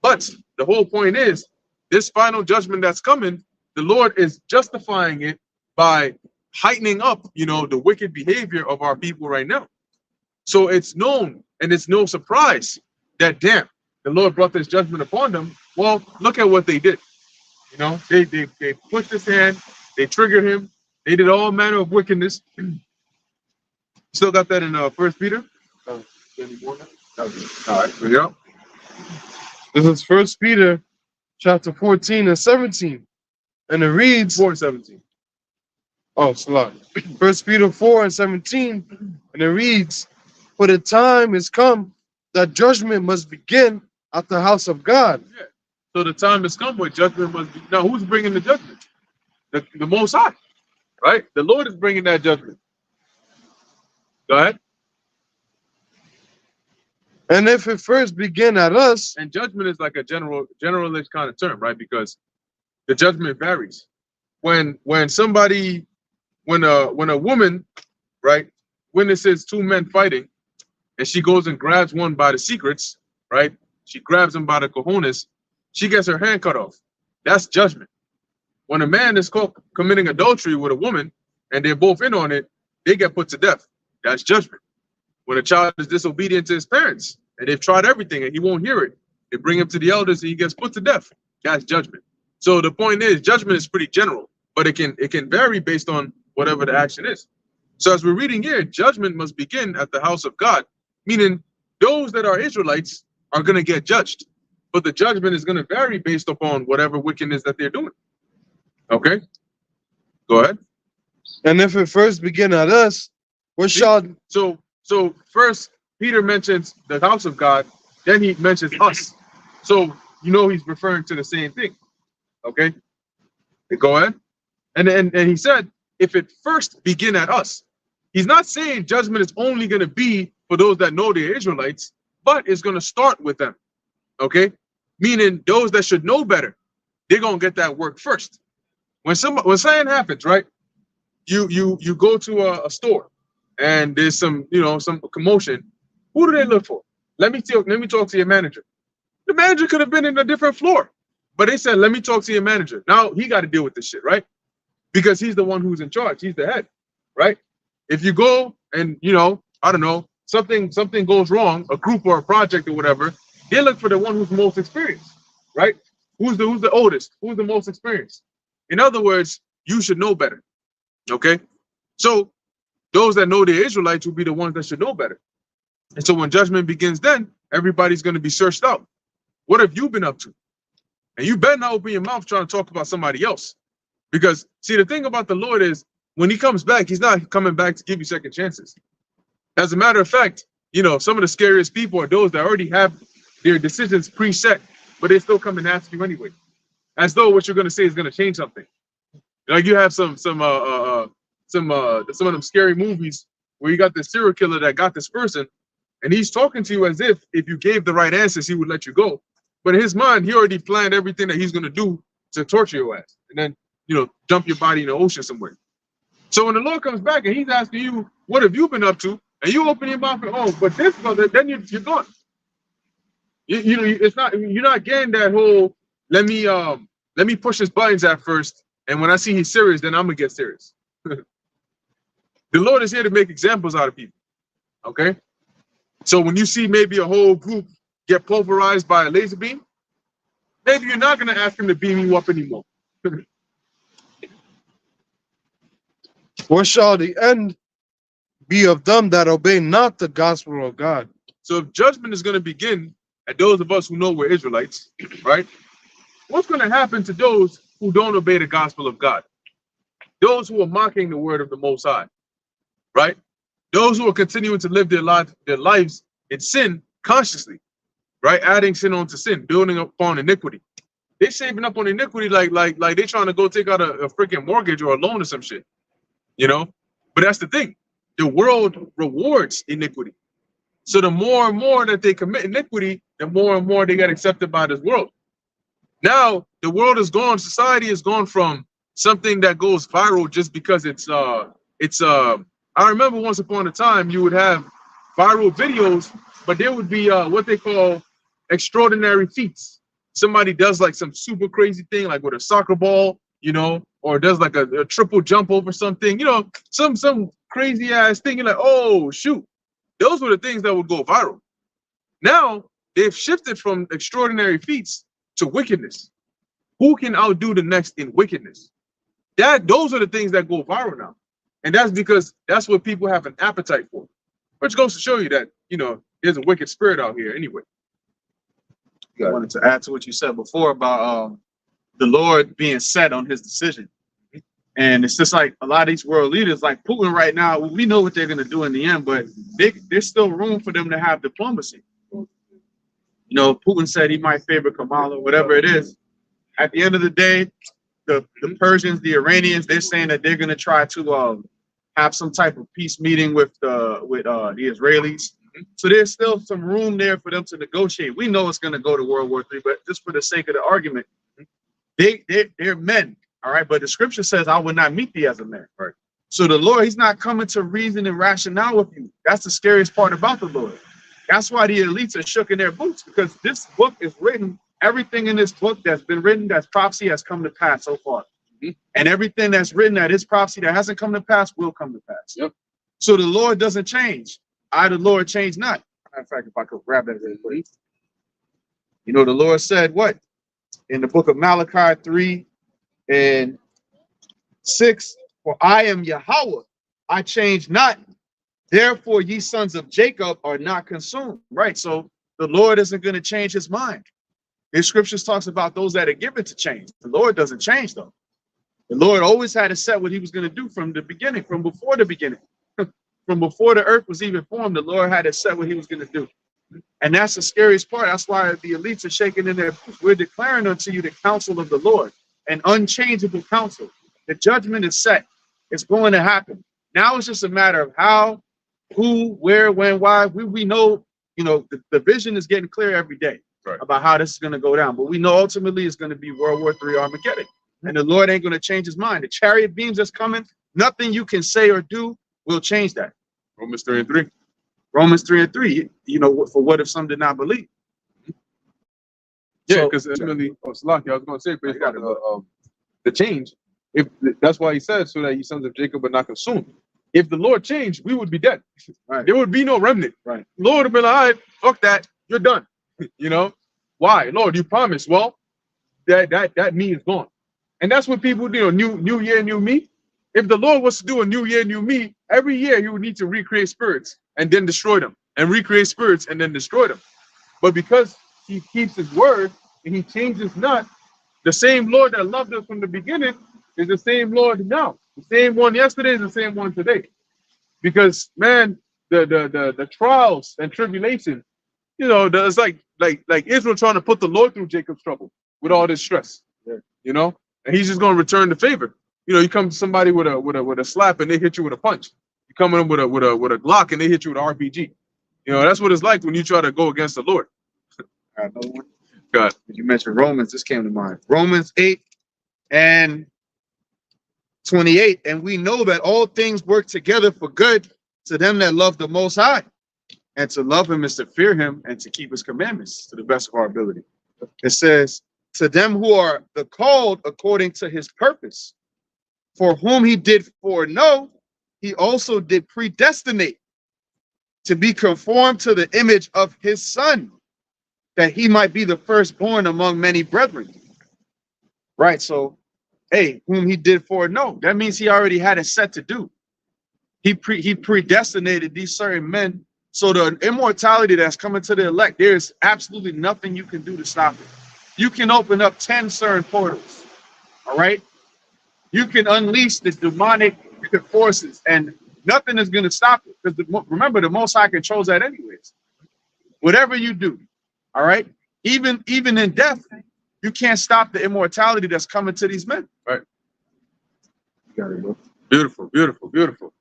But the whole point is, this final judgment that's coming, the Lord is justifying it by heightening up, you know, the wicked behavior of our people right now. So it's known, and it's no surprise that, damn, the Lord brought this judgment upon them. Well, look at what they did. You know, they pushed his hand, they triggered him, they did all manner of wickedness. Still got that in 1 Peter. All right, here we go. This is 1 Peter chapter 14 and 17. And it reads 4 and 17. Oh, Salah. 1 Peter 4 and 17. And it reads, for the time is come that judgment must begin at the house of God. Yeah. So the time has come where judgment must be. Now, who's bringing the judgment? The Most High, right? The Lord is bringing that judgment. Go ahead. And if it first begin at us, And judgment is like a generalist kind of term, right? Because the judgment varies. When a woman, right, witnesses two men fighting, and she goes and grabs one by the secrets, right? She grabs him by the cojones, she gets her hand cut off. That's judgment. When a man is caught committing adultery with a woman, and they're both in on it, they get put to death. That's judgment. When a child is disobedient to his parents, and they've tried everything and he won't hear it, they bring him to the elders and he gets put to death. That's judgment. So the point is, judgment is pretty general, but it can vary based on whatever the action is. So as we're reading here, judgment must begin at the house of God, meaning those that are Israelites are going to get judged, but the judgment is going to vary based upon whatever wickedness that they're doing. Okay, go ahead. and if it first begin at us, what shall... So first Peter mentions the house of God, then he mentions us. So you know he's referring to the same thing. Okay, go ahead. And he said, if it first begin at us, he's not saying judgment is only going to be for those that know they're Israelites, but it's going to start with them. Okay, meaning those that should know better, they're going to get that work first. When something happens, right? You go to a store and there's some commotion. Who do they look for? Let me talk to your manager. The manager could have been in a different floor, but they said, let me talk to your manager. Now he got to deal with this shit, right? Because he's the one who's in charge. He's the head, right? If you go and, I don't know, something goes wrong, a group or a project or whatever, they look for the one who's most experienced, right? Who's the oldest? Who's the most experienced? In other words, you should know better, okay? So those that know the Israelites will be the ones that should know better. And so when judgment begins, then everybody's going to be searched out. What have you been up to? And you better not open your mouth trying to talk about somebody else. Because, see, the thing about the Lord is, when he comes back, he's not coming back to give you second chances. As a matter of fact, some of the scariest people are those that already have their decisions preset, but they still come and ask you anyway. As though what you're going to say is going to change something. Like you have some of them scary movies where you got this serial killer that got this person, and he's talking to you as if you gave the right answers, he would let you go. But in his mind, he already planned everything that he's gonna do to torture your ass, and then dump your body in the ocean somewhere. So when the Lord comes back and he's asking you, what have you been up to? And you open your mouth and, oh, but this brother, then you're gone. It's not, you're not getting that whole, let me push his buttons at first, and when I see he's serious, then I'm gonna get serious. The Lord is here to make examples out of people. Okay? So when you see maybe a whole group get pulverized by a laser beam, maybe you're not gonna ask him to beam you up anymore. What shall the end be of them that obey not the gospel of God? So if judgment is going to begin at those of us who know we're Israelites, right? What's going to happen to those who don't obey the gospel of God? Those who are mocking the word of the Most High, right? Those who are continuing to live their lives in sin consciously, right? Adding sin onto sin, building upon iniquity. They're saving up on iniquity like they're trying to go take out a freaking mortgage or a loan or some shit. But that's the thing. The world rewards iniquity. So the more and more that they commit iniquity, the more and more they get accepted by this world. Now the world is gone. Society has gone from something that goes viral just because I remember once upon a time you would have viral videos, but there would be what they call extraordinary feats. Somebody does like some super crazy thing, like with a soccer ball, or does like a triple jump over something, some crazy ass thing. You're like, oh shoot, those were the things that would go viral. Now they've shifted from extraordinary feats to wickedness. Who can outdo the next in wickedness? Those are the things that go viral now, and that's because that's what people have an appetite for, which goes to show you that there's a wicked spirit out here anyway. I wanted to add to what you said before about the Lord being set on his decision. And it's just like a lot of these world leaders, like Putin right now, we know what they're going to do in the end, but there's still room for them to have diplomacy. Putin said he might favor Kamala, whatever it is. At the end of the day, the Persians, the Iranians, they're saying that they're going to try to have some type of peace meeting with the Israelis. So there's still some room there for them to negotiate. We know it's going to go to World War III, but just for the sake of the argument, they're men, all right? But the scripture says, I will not meet thee as a man, right? So the Lord, he's not coming to reason and rationale with you. That's the scariest part about the Lord. That's why the elites are shook in their boots, because this book is written, everything in this book that's been written, that's prophecy, has come to pass so far. And everything that's written that is prophecy that hasn't come to pass will come to pass. Yep. So the Lord doesn't change. I, the Lord, change not. Matter of fact, if I could grab that really quick. The Lord said what? In the book of Malachi 3:6, for I am Yahweh, I change not. Therefore, ye sons of Jacob are not consumed. Right? So the Lord isn't going to change his mind. His scriptures talks about those that are given to change. The Lord doesn't change, though. The Lord always had to set what he was going to do from the beginning, from before the beginning. From before the earth was even formed, the Lord had to set what he was going to do. And that's the scariest part. That's why the elites are shaking in their boots. We're declaring unto you the counsel of the Lord, an unchangeable counsel. The judgment is set. It's going to happen. Now it's just a matter of how, who, where, when, why. We know, the vision is getting clear every day about how this is going to go down. But we know ultimately it's going to be World War III Armageddon. And the Lord ain't going to change his mind. The chariot beams that's coming, nothing you can say or do will change that. Romans 3:3. Romans 3:3. For what if some did not believe? Yeah, because ultimately, Salaki, I was going to say, based on the change, if that's why he says, so that you sons of Jacob are not consumed. If the Lord changed, we would be dead. Right. There would be no remnant. Right. Lord would have been like, all right, fuck that, you're done. Why? Lord, you promised. Well, that me is gone. And that's what people do. New year, new me. If the Lord was to do a new year, new me, every year he would need to recreate spirits and then destroy them, and recreate spirits and then destroy them. But because he keeps his word and he changes not, the same Lord that loved us from the beginning is the same Lord now. The same one yesterday is the same one today. Because man, the trials and tribulation, it's like Israel trying to put the Lord through Jacob's trouble with all this stress. Yeah. And he's just going to return the favor. You come to somebody with a slap and they hit you with a punch. You come in with a Glock and they hit you with an RPG. That's what it's like when you try to go against the Lord. Another one. God. You mentioned Romans. This came to mind. Romans 8 and 28. And we know that all things work together for good to them that love the Most High. And to love him is to fear him and to keep his commandments to the best of our ability. It says, to them who are the called according to his purpose, for whom he did foreknow, he also did predestinate to be conformed to the image of his son, that he might be the firstborn among many brethren. Right. So, hey, whom he did foreknow, that means he already had it set to do. He predestinated these certain men. So the immortality that's coming to the elect, there's absolutely nothing you can do to stop it. You can open up 10 certain portals. All right. You can unleash the demonic forces and nothing is going to stop it. Because remember, the Most High controls that anyways. Whatever you do. All right. Even in death, you can't stop the immortality that's coming to these men. Right. You got it, bro. Beautiful, beautiful, beautiful.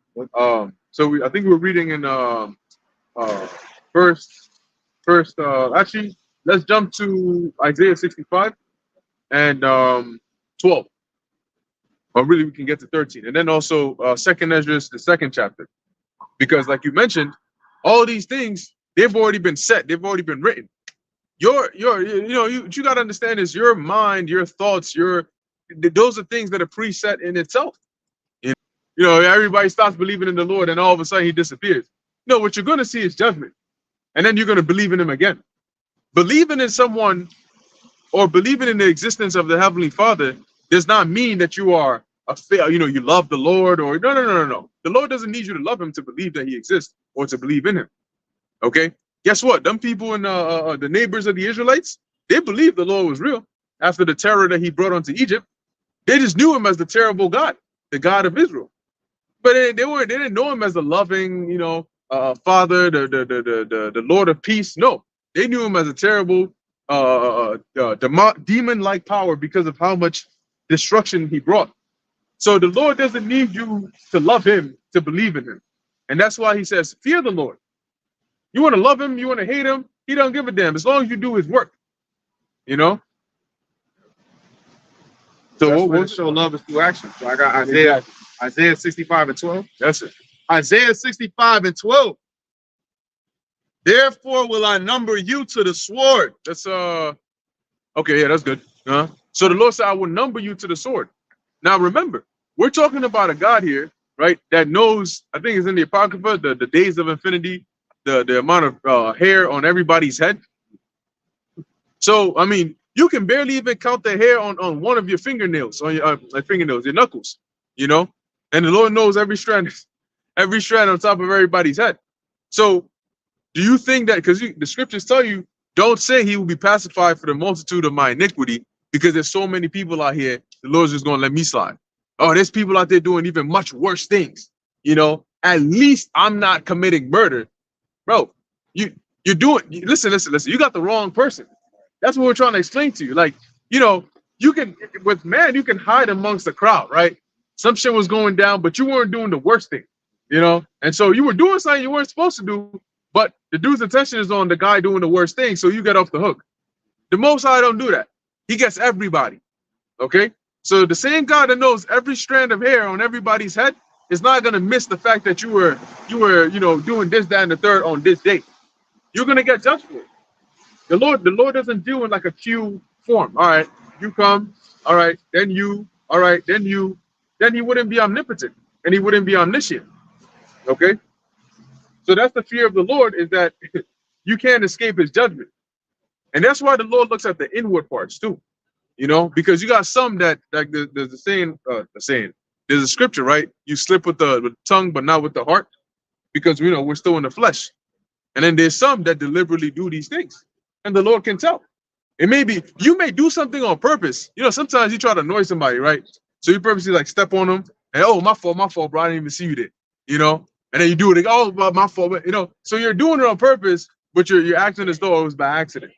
So I think we're reading in actually, let's jump to Isaiah 65 and 12. Or really, we can get to 13, and then also Second Ezra, the second chapter, because like you mentioned, all these things they've already been set, they've already been written. What you got to understand is your mind, your thoughts, those are things that are preset in itself. Everybody stops believing in the Lord, and all of a sudden he disappears. No, what you're going to see is judgment, and then you're going to believe in him again. Believing in someone or believing in the existence of the Heavenly Father does not mean that you are you love the Lord or no. The Lord doesn't need you to love him to believe that he exists or to believe in him. Okay. Guess what? Them people in the neighbors of the Israelites, they believed the Lord was real after the terror that he brought onto Egypt. They just knew him as the terrible God, the God of Israel. But they didn't know him as the loving, Father, the Lord of peace. No, they knew him as a terrible demon-like power because of how much destruction he brought. So the Lord doesn't need you to love him to believe in him. And that's why he says, fear the Lord. You want to love him, you want to hate him, he don't give a damn as long as you do his work. So we'll show love is through action. So I got Isaiah 65 and 12. That's it. Isaiah 65 and 12. Therefore will I number you to the sword. That's okay, yeah, that's good. So the Lord said, I will number you to the sword. Now remember, we're talking about a God here, right, that knows, I think it's in the Apocrypha, the days of infinity, the amount of hair on everybody's head. So, I mean, you can barely even count the hair on one of your fingernails, on your fingernails, your knuckles, and the Lord knows every strand on top of everybody's head. So do you think that, because the scriptures tell you, don't say he will be pacified for the multitude of my iniquity, because there's so many people out here, the Lord's just going to let me slide. Oh, there's people out there doing even much worse things. At least I'm not committing murder. Bro, you're doing, listen, you got the wrong person. That's what we're trying to explain to you. Like, you can, with man, you can hide amongst the crowd, right? Some shit was going down, but you weren't doing the worst thing, And so you were doing something you weren't supposed to do, but the dude's attention is on the guy doing the worst thing, so you get off the hook. The Most High don't do that. He gets everybody, okay? So the same God that knows every strand of hair on everybody's head is not going to miss the fact that you were doing this, that, and the third on this day. You're going to get judged for it. The Lord doesn't deal in like a queue form. All right, you come. All right, then you. All right, then you. Then he wouldn't be omnipotent and he wouldn't be omniscient. Okay. So that's the fear of the Lord, is that you can't escape his judgment. And that's why the Lord looks at the inward parts too, because you got some that, like there's a saying, there's a scripture, right? You slip with the tongue, but not with the heart, because we're still in the flesh. And then there's some that deliberately do these things, and the Lord can tell. It may be, you may do something on purpose. Sometimes you try to annoy somebody, right? So you purposely like step on them, and oh, my fault, bro, I didn't even see you there, and then you do it, like, oh, my fault, so you're doing it on purpose, but you're acting as though it was by accident.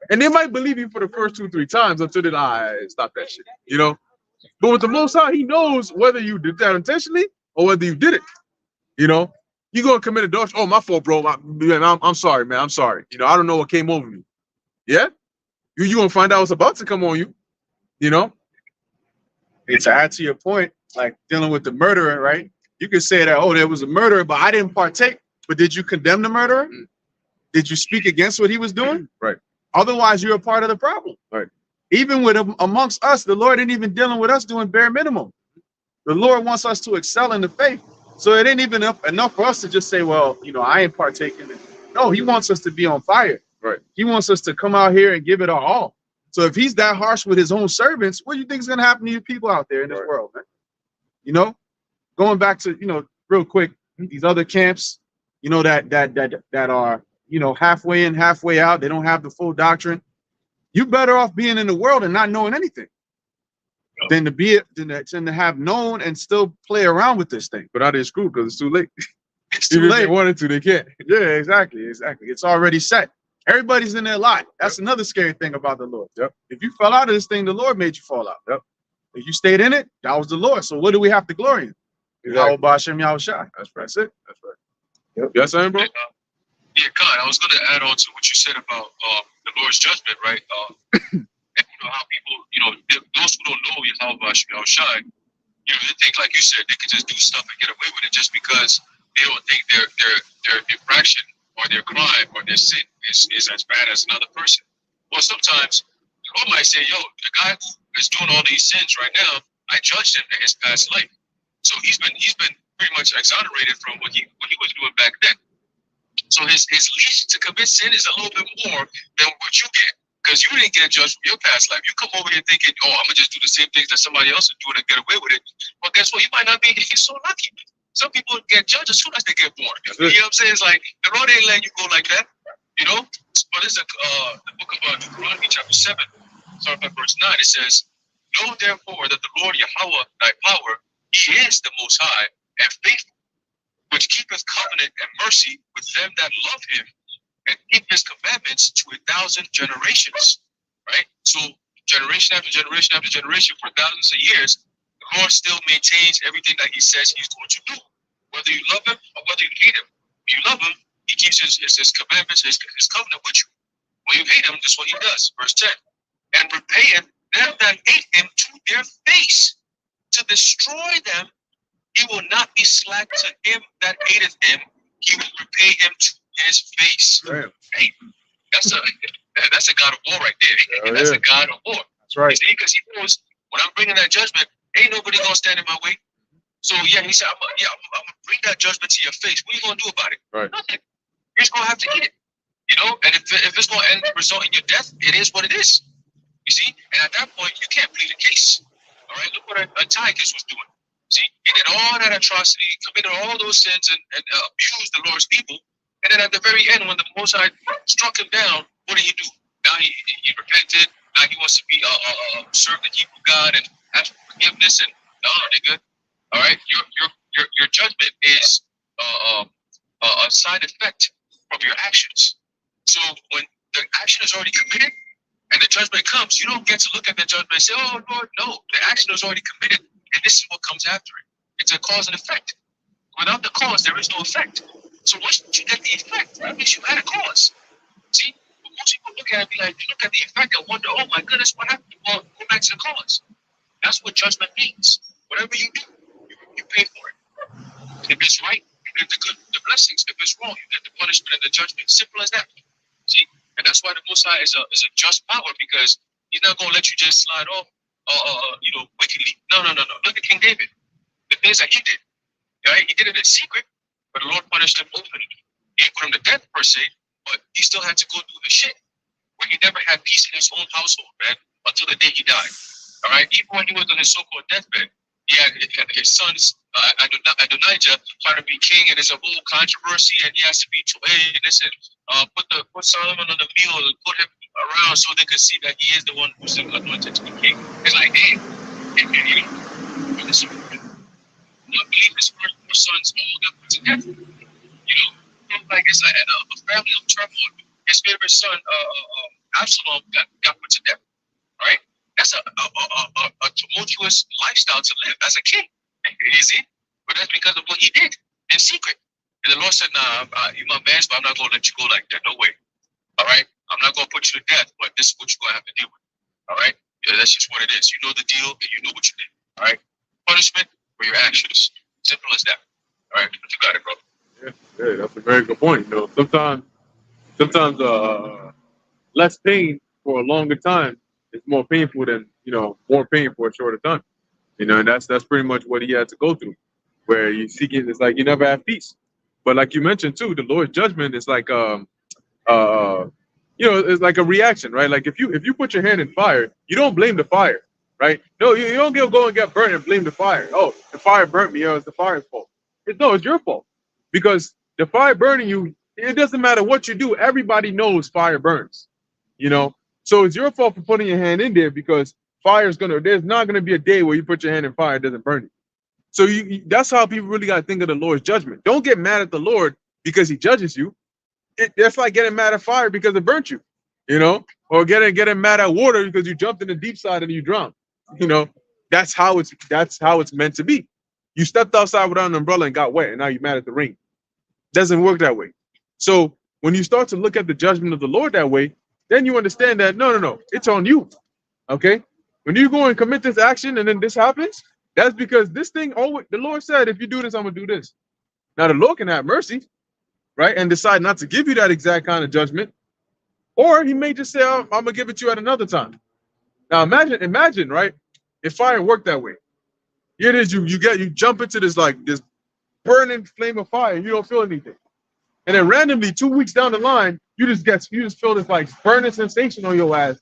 And they might believe you for the first 2-3 times until they stop that shit, But with the Most High, He knows whether you did that intentionally or whether you did it. You know, you gonna commit adultery. Oh, my fault, bro. I'm sorry, man. I'm sorry. You know, I don't know what came over me. Yeah, you gonna find out what's about to come on you. You know, And to add to your point, like dealing with the murderer, right? You could say that, oh, there was a murderer, but I didn't partake. But did you condemn the murderer? Did you speak against what he was doing? Right. Otherwise, you're a part of the problem. Right. Even with amongst us, the Lord ain't even dealing with us doing bare minimum. The Lord wants us to excel in the faith. So it ain't even enough for us to just say, well, you know, I ain't partaking. No, He wants us to be on fire. Right. He wants us to come out here and give it our all. So if He's that harsh with His own servants, what do you think is going to happen to you people out there in this world, man? You know, going back to, you know, real quick, these other camps, you know, that are, you know, halfway in, halfway out. They don't have the full doctrine. You better off being in the world and not knowing anything than to have known and still play around with this thing. but now they're screwed because it's too late. It's too Even if late. they wanted to, they can't. Yeah, exactly. It's already set. Everybody's in their lot. That's another scary thing about the Lord. Yep. If you fell out of this thing, the Lord made you fall out. Yep. If you stayed in it, that was the Lord. So what do we have to glory in? Exactly. Hashem Yahushai. That's right. That's it. That's right. Yep. Yes, sir, bro. Yeah, Khan, I was going to add on to what you said about the Lord's judgment, right? And you know how people, you know, those who don't know Yahweh Shai, you know, they think, like you said, they can just do stuff and get away with it just because they don't think their infraction or their crime or their sin is as bad as another person. Well, sometimes the Lord might say, yo, the guy who is doing all these sins right now, I judged him in his past life. So he's been pretty much exonerated from what he was doing back then. So his leash to commit sin is a little bit more than what you get. Because you didn't get judged from your past life. You come over here thinking, oh, I'm going to just do the same things that somebody else is doing and get away with it. Well, guess what? You might not be so lucky. Some people get judged as soon as they get born. You know what I'm saying? It's like, the Lord ain't letting you go like that. You know? But it's the book of Deuteronomy chapter 7, starting at verse 9. It says, know therefore that the Lord Yahweh, thy power, He is the most high and faithful, which keepeth covenant and mercy with them that love Him, and keep His commandments to 1,000 generations, right? So generation after generation after generation for thousands of years, the Lord still maintains everything that He says He's going to do, whether you love Him or whether you hate Him. If you love Him, He keeps His commandments, His covenant with you. When you hate Him, that's what He does. Verse 10, and repayeth them that hate Him to their face, to destroy them. He will not be slack to him that hateth Him. He will repay him to His face. Damn. Hey, that's a God of war right there. Oh, That's yeah. a God of war. That's right. Because He knows when I'm bringing that judgment, ain't nobody gonna stand in my way. So yeah, He said, I'm gonna bring that judgment to your face. What are you gonna do about it? Right. Nothing. You're just gonna have to eat it. You know, and if it's gonna result in your death, it is what it is. You see, and at that point, you can't plead a case. All right, look what Antiochus was doing. See, he did all that atrocity, committed all those sins, and abused the Lord's people. And then at the very end, when the Most High struck him down, what did he do? Now he repented. Now he wants to be serve the Hebrew God and ask for forgiveness. And no, nigga, all right, your judgment is a side effect of your actions. So when the action is already committed and the judgment comes, you don't get to look at the judgment and say, "Oh Lord, no, the action is already committed." And this is what comes after it. It's a cause and effect. Without the cause, there is no effect. So once you get the effect, that means you had a cause. See, but most people look at it and be like, they look at the effect and wonder, oh my goodness, what happened? Well, go back to the cause. That's what judgment means. Whatever you do, you pay for it. If it's right, you get the blessings. If it's wrong, you get the punishment and the judgment. Simple as that. See, and that's why the Most High is a just power, because He's not going to let you just slide off. Wickedly. No. Look at King David. The things that he did. Right? He did it in secret, but the Lord punished him openly. He didn't put him to death per se, but he still had to go through the shit where he never had peace in his own household, man, until the day he died. All right? Even when he was on his so-called deathbed, he had his sons, Adonijah, trying to be king, and there's a whole controversy, and he has to be, hey, listen, put Solomon on the mule and put him around so they could see that he is the one who's anointed to be king. It's like, hey, and listen, not believe his first four sons all got put to death. You know, like it's like a family of turmoil. His favorite son, Absalom, got put to death. Right? That's a tumultuous lifestyle to live as a king. You see? But that's because of what he did in secret. And the Lord said, nah, you're my man, but I'm not going to let you go like that. No way. All right? I'm not going to put you to death, but this is what you're going to have to deal with. All right? Yeah, that's just what it is. You know the deal, and you know what you did. All right? Punishment for your actions. Simple as that. All right? But you got it, bro. Yeah, that's a very good point. You know, sometimes less pain for a longer time is more painful than, more pain for a shorter time. You know, and that's pretty much what he had to go through, where you seek it. It's like you never have peace. But like you mentioned too, the Lord's judgment is like uh it's like a reaction, right? Like if you put your hand in fire, you don't blame the fire, right? No, you don't go and get burnt and blame the fire. Oh, the fire burnt me, it's the fire's fault. It's your fault. Because the fire burning you, it doesn't matter what you do, everybody knows fire burns. You know? So it's your fault for putting your hand in there, because there's not gonna be a day where you put your hand in fire, it doesn't burn you. So that's how people really gotta think of the Lord's judgment. Don't get mad at the Lord because he judges you. That's like getting mad at fire because it burnt you, or getting mad at water because you jumped in the deep side and you drowned. That's how it's meant to be. You stepped outside without an umbrella and got wet, and now you're mad at the rain. Doesn't work that way. So when you start to look at the judgment of the Lord that way, then you understand that no, it's on you. Okay? When you go and commit this action and then this happens, that's because this thing always, the Lord said, if you do this, I'm gonna do this. Now the Lord can have mercy, right, and decide not to give you that exact kind of judgment, or he may just say, I'm gonna give it to you at another time. Now imagine, right, if fire worked that way. Here it is, you jump into this burning flame of fire, and you don't feel anything, and then randomly 2 weeks down the line, you just feel this like burning sensation on your ass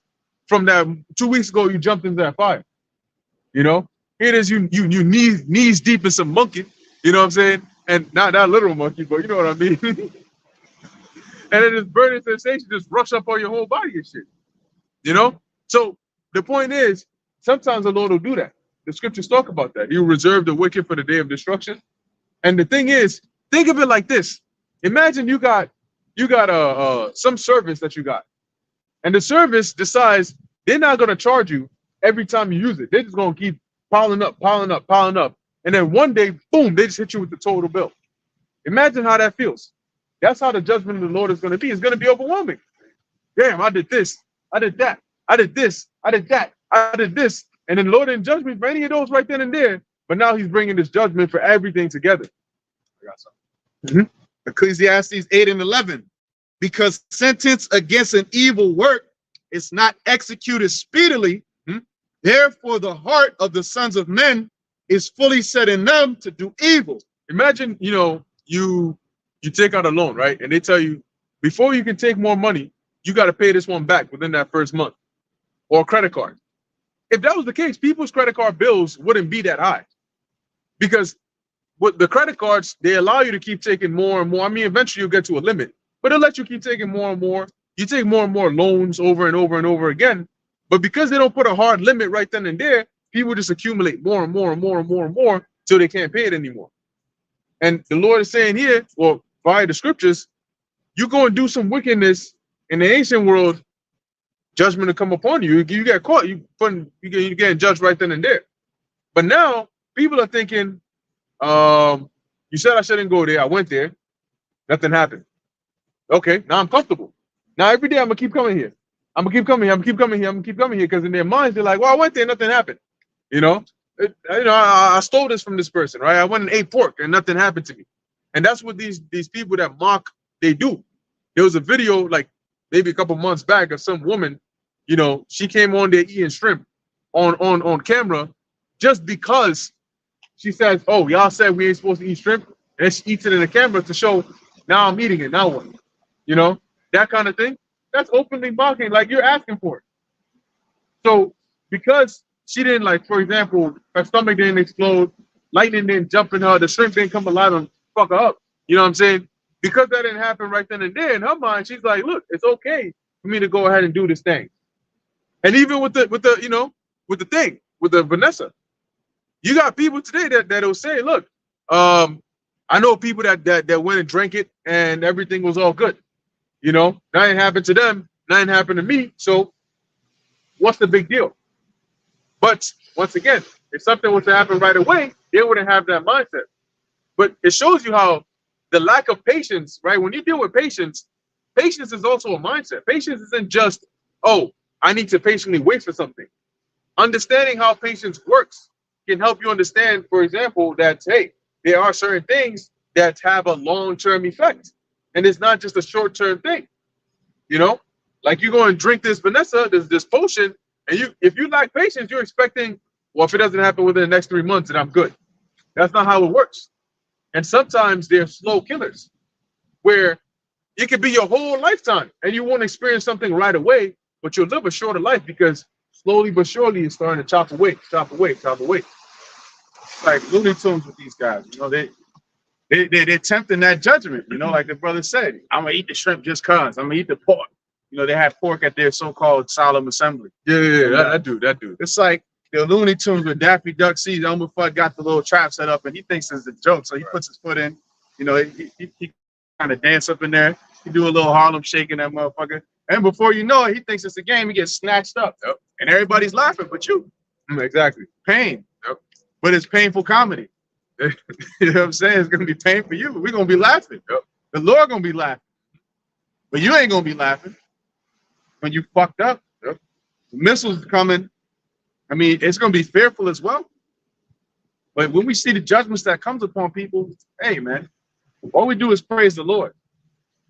from that 2 weeks ago you jumped into that fire. Here it is, you knees deep in some monkey, you know what I'm saying, and not that literal monkey, but you know what I mean. And then this burning sensation just rush up on your whole body and shit. So the point is, sometimes the Lord will do that. The scriptures talk about that. He will reserve the wicked for the day of destruction. And the thing is, think of it like this. Imagine you got some service that you got, and the service decides they're not going to charge you every time you use it. They're just going to keep piling up. And then one day, boom, they just hit you with the total bill. Imagine how that feels. That's how the judgment of the Lord is going to be. It's going to be overwhelming. Damn, I did this. I did that. I did this. I did that. I did this. And then the Lord didn't judge me for any of those right then and there. But now he's bringing this judgment for everything together. I got something. Ecclesiastes 8:11. Because sentence against an evil work is not executed speedily, therefore the heart of the sons of men is fully set in them to do evil. Imagine, you take out a loan, right? And they tell you, before you can take more money, you got to pay this one back within that first month, or a credit card. If that was the case, people's credit card bills wouldn't be that high, because with the credit cards, they allow you to keep taking more and more. I mean, eventually you'll get to a limit, but they'll let you keep taking more and more. You take more and more loans over and over and over again. But because they don't put a hard limit right then and there, people just accumulate more and more and more and more and more till they can't pay it anymore. And the Lord is saying here, well, via the scriptures, you go and do some wickedness in the ancient world, judgment will come upon you. You get caught, you get judged right then and there. But now people are thinking, you said I shouldn't go there. I went there. Nothing happened. Okay, now I'm comfortable. Now every day I'm gonna keep coming here. I'm gonna keep coming here. I'm gonna keep coming here. I'm gonna keep coming here, because in their minds they're like, well, I went there, nothing happened. I stole this from this person, right? I went and ate pork and nothing happened to me. And that's what these people that mock, they do. There was a video like maybe a couple months back of some woman, she came on there eating shrimp on camera just because she says, oh, y'all said we ain't supposed to eat shrimp. And she eats it in the camera to show, now I'm eating it, now what? That kind of thing. That's openly mocking, like you're asking for it. So because she didn't, like, for example, her stomach didn't explode, lightning didn't jump in her, the shrimp didn't come alive and fuck her up. You know what I'm saying? Because that didn't happen right then and there, in her mind, she's like, look, it's okay for me to go ahead and do this thing. And even with the Vanessa, you got people today that'll say, look, I know people that went and drank it and everything was all good. Nothing happened to them, nothing happened to me. So what's the big deal? But once again, if something was to happen right away, they wouldn't have that mindset. But it shows you how the lack of patience, right? When you deal with patience, patience is also a mindset. Patience isn't just, oh, I need to patiently wait for something. Understanding how patience works can help you understand, for example, that, hey, there are certain things that have a long-term effect. And it's not just a short-term thing. You know, like you go and drink this Vanessa, this potion, and if you lack patience, you're expecting, well, if it doesn't happen within the next 3 months, then I'm good. That's not how it works. And sometimes they're slow killers, where it could be your whole lifetime, and you won't experience something right away, but you'll live a shorter life because slowly but surely it's starting to chop away, chop away, chop away. It's like Looney Tunes with these guys. You know, they're tempting that judgment. You know, like the brother said, I'm gonna eat the shrimp just cause. I'm gonna eat the pork. You know, they have pork at their so-called solemn assembly. Yeah, that dude. It's like the Looney Tunes with Daffy Duck sees Elmer Fudd got the little trap set up, and he thinks it's a joke, so he puts his foot in. You know, he kind of dance up in there. He do a little Harlem shake in that motherfucker, and before you know it, he thinks it's a game. He gets snatched up, and everybody's laughing, but you. Exactly. Pain. But it's painful comedy. You know what I'm saying? It's gonna be pain for you, but we're gonna be laughing. The Lord gonna be laughing, but you ain't gonna be laughing when you fucked up. The missiles coming. I mean, it's going to be fearful as well. But when we see the judgments that comes upon people, hey, man, all we do is praise the Lord.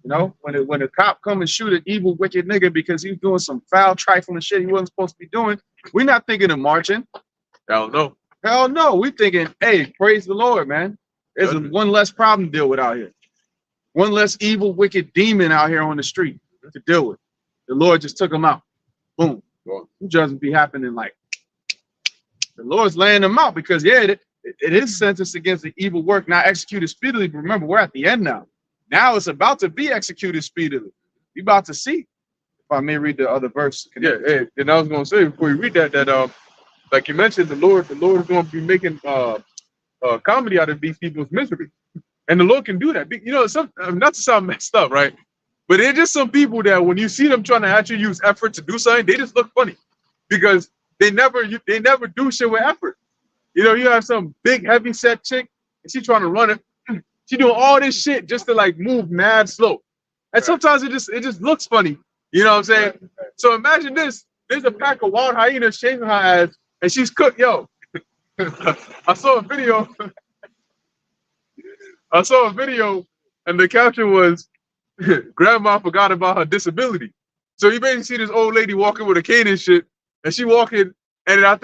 You know, when a cop come and shoot an evil, wicked nigga because he's doing some foul, trifling shit he wasn't supposed to be doing, we're not thinking of marching. Hell no. Hell no. We're thinking, hey, praise the Lord, man. There's one less problem to deal with out here. One less evil, wicked demon out here on the street to deal with. The Lord just took him out. Boom. Judgment be happening like the Lord's laying them out because, yeah, it is sentenced against the evil work not executed speedily. But remember, we're at the end now. Now it's about to be executed speedily. We about to see. If I may read the other verse. Yeah, and I was going to say before you read that like you mentioned, the Lord is going to be making comedy out of these people's misery, and the Lord can do that. You know, not to sound messed up, right? But there's just some people that when you see them trying to actually use effort to do something, they just look funny because they never do shit with effort. You know, you have some big heavy set chick and she trying to run it. She doing all this shit just to like move mad slow. And sometimes it just looks funny. You know what I'm saying? So imagine this. There's a pack of wild hyenas chasing her ass and she's cooked. Yo, I saw a video. And the caption was, Grandma forgot about her disability. So you basically see this old lady walking with a cane and shit, and she walking, and I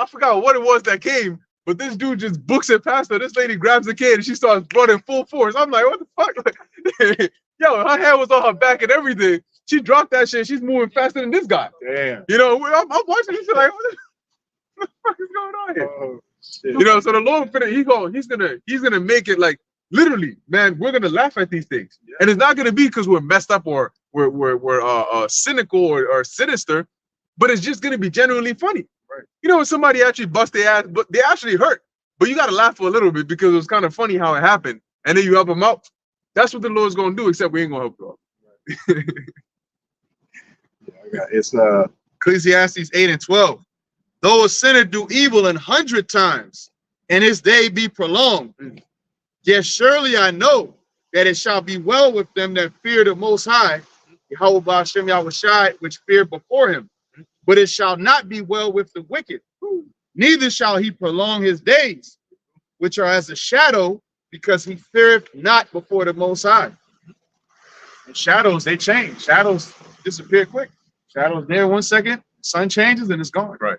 forgot what it was that came, but this dude just books it past her. This lady grabs the cane and she starts running full force. I'm like, what the fuck? Yo, her hair was on her back and everything. She dropped that shit. She's moving faster than this guy. Damn. You know, I'm watching this shit like, what the fuck is going on here? Oh, shit. You know, so the Lord, he's gonna make it like, literally, man, we're gonna laugh at these things, and it's not gonna be because we're messed up or we're cynical or sinister, but it's just gonna be genuinely funny. Right. You know, when somebody actually bust their ass, but they actually hurt, but you gotta laugh for a little bit because it was kind of funny how it happened, and then you help them out. That's what the Lord's gonna do, except we ain't gonna help you out. It's Ecclesiastes 8:12. Though a sinner do evil 100 times, and his day be prolonged, yet surely I know that it shall be well with them that fear the Most High, Yahweh Hashem Yahushai, which fear before him. But it shall not be well with the wicked, neither shall he prolong his days, which are as a shadow, because he feareth not before the Most High. And shadows, they change. Shadows disappear quick. Shadows there 1 second, sun changes and it's gone. Right.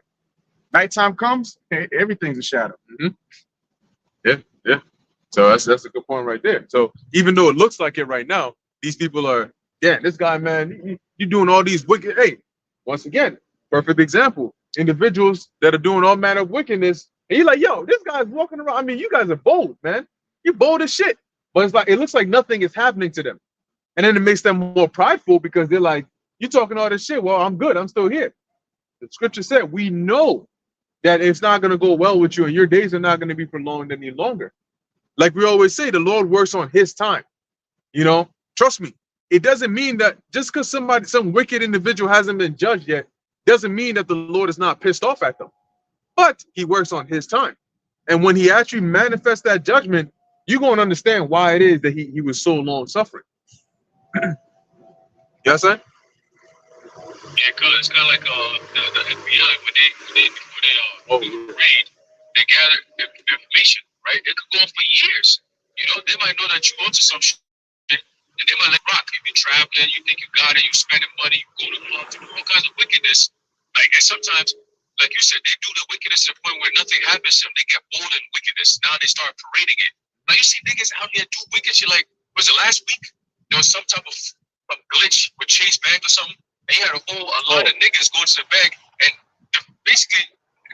Nighttime comes, everything's a shadow. Mm-hmm. Yeah. So that's a good point right there. So even though it looks like it right now, these people are, this guy, man, you're doing all these wicked. Hey, once again, perfect example. Individuals that are doing all manner of wickedness, and you're like, yo, this guy's walking around. I mean, you guys are bold, man. You're bold as shit. But it's like it looks like nothing is happening to them. And then it makes them more prideful because they're like, you're talking all this shit. Well, I'm good. I'm still here. The scripture said we know that it's not going to go well with you and your days are not going to be prolonged any longer. Like we always say, the Lord works on his time. You know, trust me. It doesn't mean that just because some wicked individual hasn't been judged yet, doesn't mean that the Lord is not pissed off at them. but he works on his time. And when he actually manifests that judgment, you're going to understand why it is that he was so long suffering. Yes, sir? Yeah, cause it's kind of like the FBI when they raid, they gather information, right? It could go on for years. You know, they might know that you go to some shit, and they might let rock. You be traveling, you think you got it, you spending money, you go to clubs, you do all kinds of wickedness. Like, and sometimes, like you said, they do the wickedness to the point where nothing happens to them. They get bold in wickedness. Now they start parading it. Like, you see niggas out here do wicked shit. Like, was it last week? There was some type of glitch with Chase Bank or something. And you had a lot of niggas going to the bank, and basically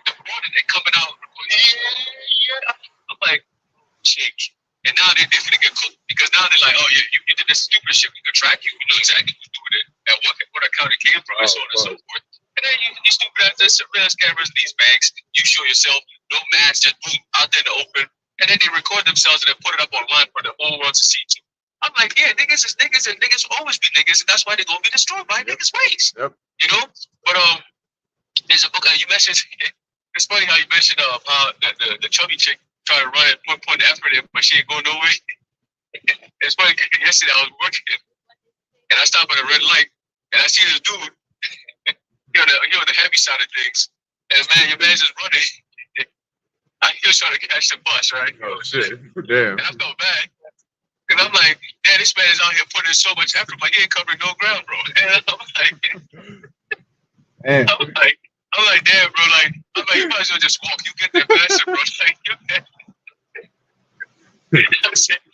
the fraud and they coming out. Yeah. I'm like, shit. And now they're gonna get cooked because now they're like, oh yeah, you did this stupid shit. We could track you. We know exactly who's doing it and what account it came from, and so on and so forth. And then you stupid ass surveillance cameras in these banks. You show yourself, no mask, just boom out there in the open, and then they record themselves and then put it up online for the whole world to see too. I'm like, yeah, niggas is niggas, and niggas will always be niggas, and that's why they're gonna be destroyed by niggas' ways. Yep. You know? But there's a book you mentioned. It's funny how you mentioned how the chubby chick tried to run and put the effort in, but she ain't going nowhere. It's funny. Yesterday I was working, and I stopped at a red light, and I see this dude. He on the heavy side of things, and man, your man's just running. He was trying to catch the bus, right? Oh shit! Damn. And I felt bad. Cause I'm like, damn, this man is out here putting in so much effort, but he ain't covering no ground, bro. And I'm like, damn, bro. Like, you might as well just walk. You get there faster, bro. Like,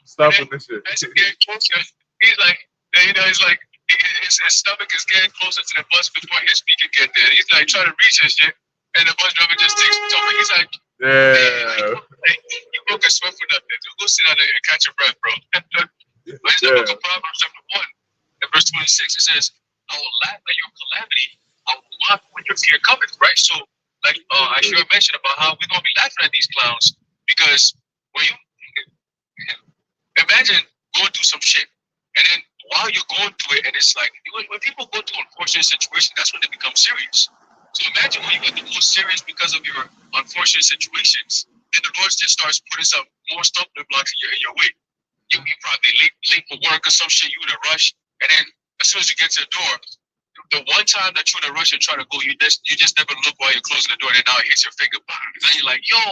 Stop with this shit. As he getting closer, he's like, it's like his stomach is getting closer to the bus before his feet can get there. He's like trying to reach his shit, and the bus driver just takes him. He's like, yeah. You broke a sweat for nothing. So go sit down there and catch your breath, bro. But it's the book of Proverbs chapter 1 and verse 26. It says, I will laugh at your calamity. I will laugh when your fear cometh, right? So, like I sure mentioned about how we're going to be laughing at these clowns because when you imagine going through some shit and then while you're going through it, and it's like, when people go through unfortunate situations, that's when they become serious. So imagine when you get the most serious because of your unfortunate situations, then the Lord just starts putting some more stumbling blocks in your way. You probably late for work or some shit, you in a rush, and then as soon as you get to the door, the one time that you're in a rush and try to go, you just never look while you're closing the door, and then now it hits your finger. And then you're like, yo,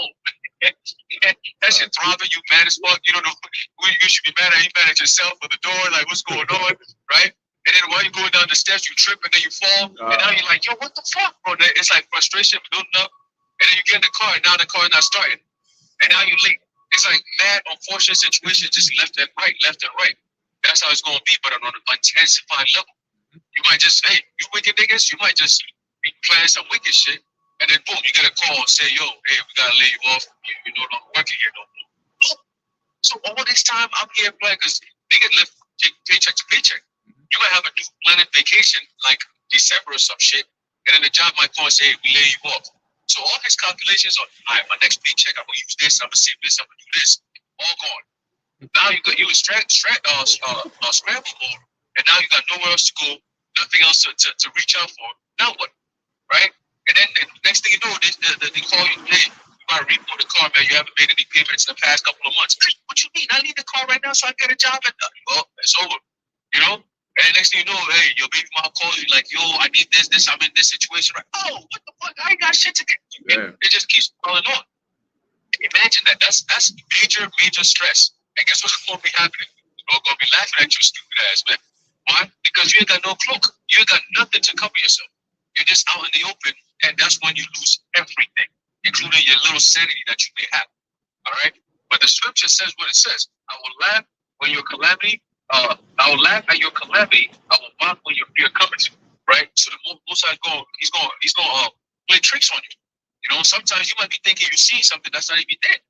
that shit throbbing, you mad as fuck. You don't know who you should be mad at. You mad at yourself or the door, like what's going on, right? And then while you're going down the steps, you trip and then you fall. And now you're like, yo, what the fuck, bro? It's like frustration building up. And then you get in the car and now the car is not starting. And now you're late. It's like mad, unfortunate situations just left and right. That's how it's going to be, but on an intensified level. You might just, hey, you wicked niggas, you might just be playing some wicked shit. And then boom, you get a call and say, yo, hey, we got to lay you off. You're no longer working here no more. So all this time I'm here playing because niggas live paycheck to paycheck. You might have a new planned vacation like December or some shit, and then the job might call and say, hey, we lay you off. So all his calculations are, all right, my next paycheck, I'm gonna use this, I'm gonna save this, I'm gonna do this, all gone. Now you in scramble mode, and now you got nowhere else to go, nothing else to reach out for. Now what, right? And then the next thing you know, they call you, hey, you gotta repo the car, man. You haven't made any payments in the past couple of months. Hey, what you mean? I need the car right now so I get a job. Well, it's over, you know. And next thing you know, hey, your baby mom calls you like, yo, I need this, I'm in this situation. Right? Oh, what the fuck? I ain't got shit to get. It just keeps falling on. Imagine that. That's major stress. And guess what's going to be happening? You're going to be laughing at your stupid ass, man. Why? Because you ain't got no cloak. You ain't got nothing to cover yourself. You're just out in the open, and that's when you lose everything, including your little sanity that you may have. All right? But the scripture says what it says. I will laugh when your calamity. I will laugh at your calamity. I will mock when your fear comes. Right? So the Most High he's going to play tricks on you. You know, sometimes you might be thinking you see something that's not even there.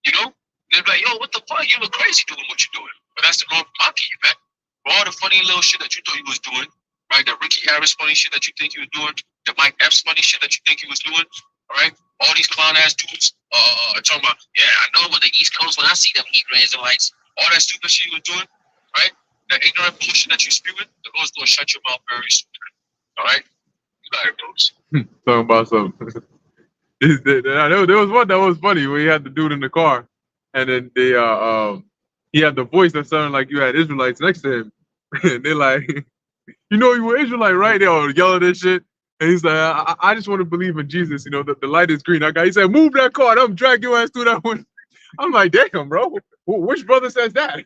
You know, they're like, yo, what the fuck? You look crazy doing what you're doing. But that's the Lord mocking you, man. For all the funny little shit that you thought you was doing, right? The Ricky Harris funny shit that you think you was doing, the Mike Epps funny shit that you think you was doing, all right? All these clown ass dudes talking about, yeah, I know when the East Coast, when I see them Hebrew Israelites, all that stupid shit you was doing, right? The ignorant bullshit that you spewing, the Lord's going to shut your mouth very soon. All right? You got it, bros. Talking about something. There was one that was funny where he had the dude in the car, and then he had the voice that sounded like you had Israelites next to him, and they're like, you know, you were Israelite, right? They all yelling this shit, and he's like, I just want to believe in Jesus. You know, the light is green. That guy, he said, move that car. I'm drag your ass through that one. I'm like, damn, bro. Which brother says that?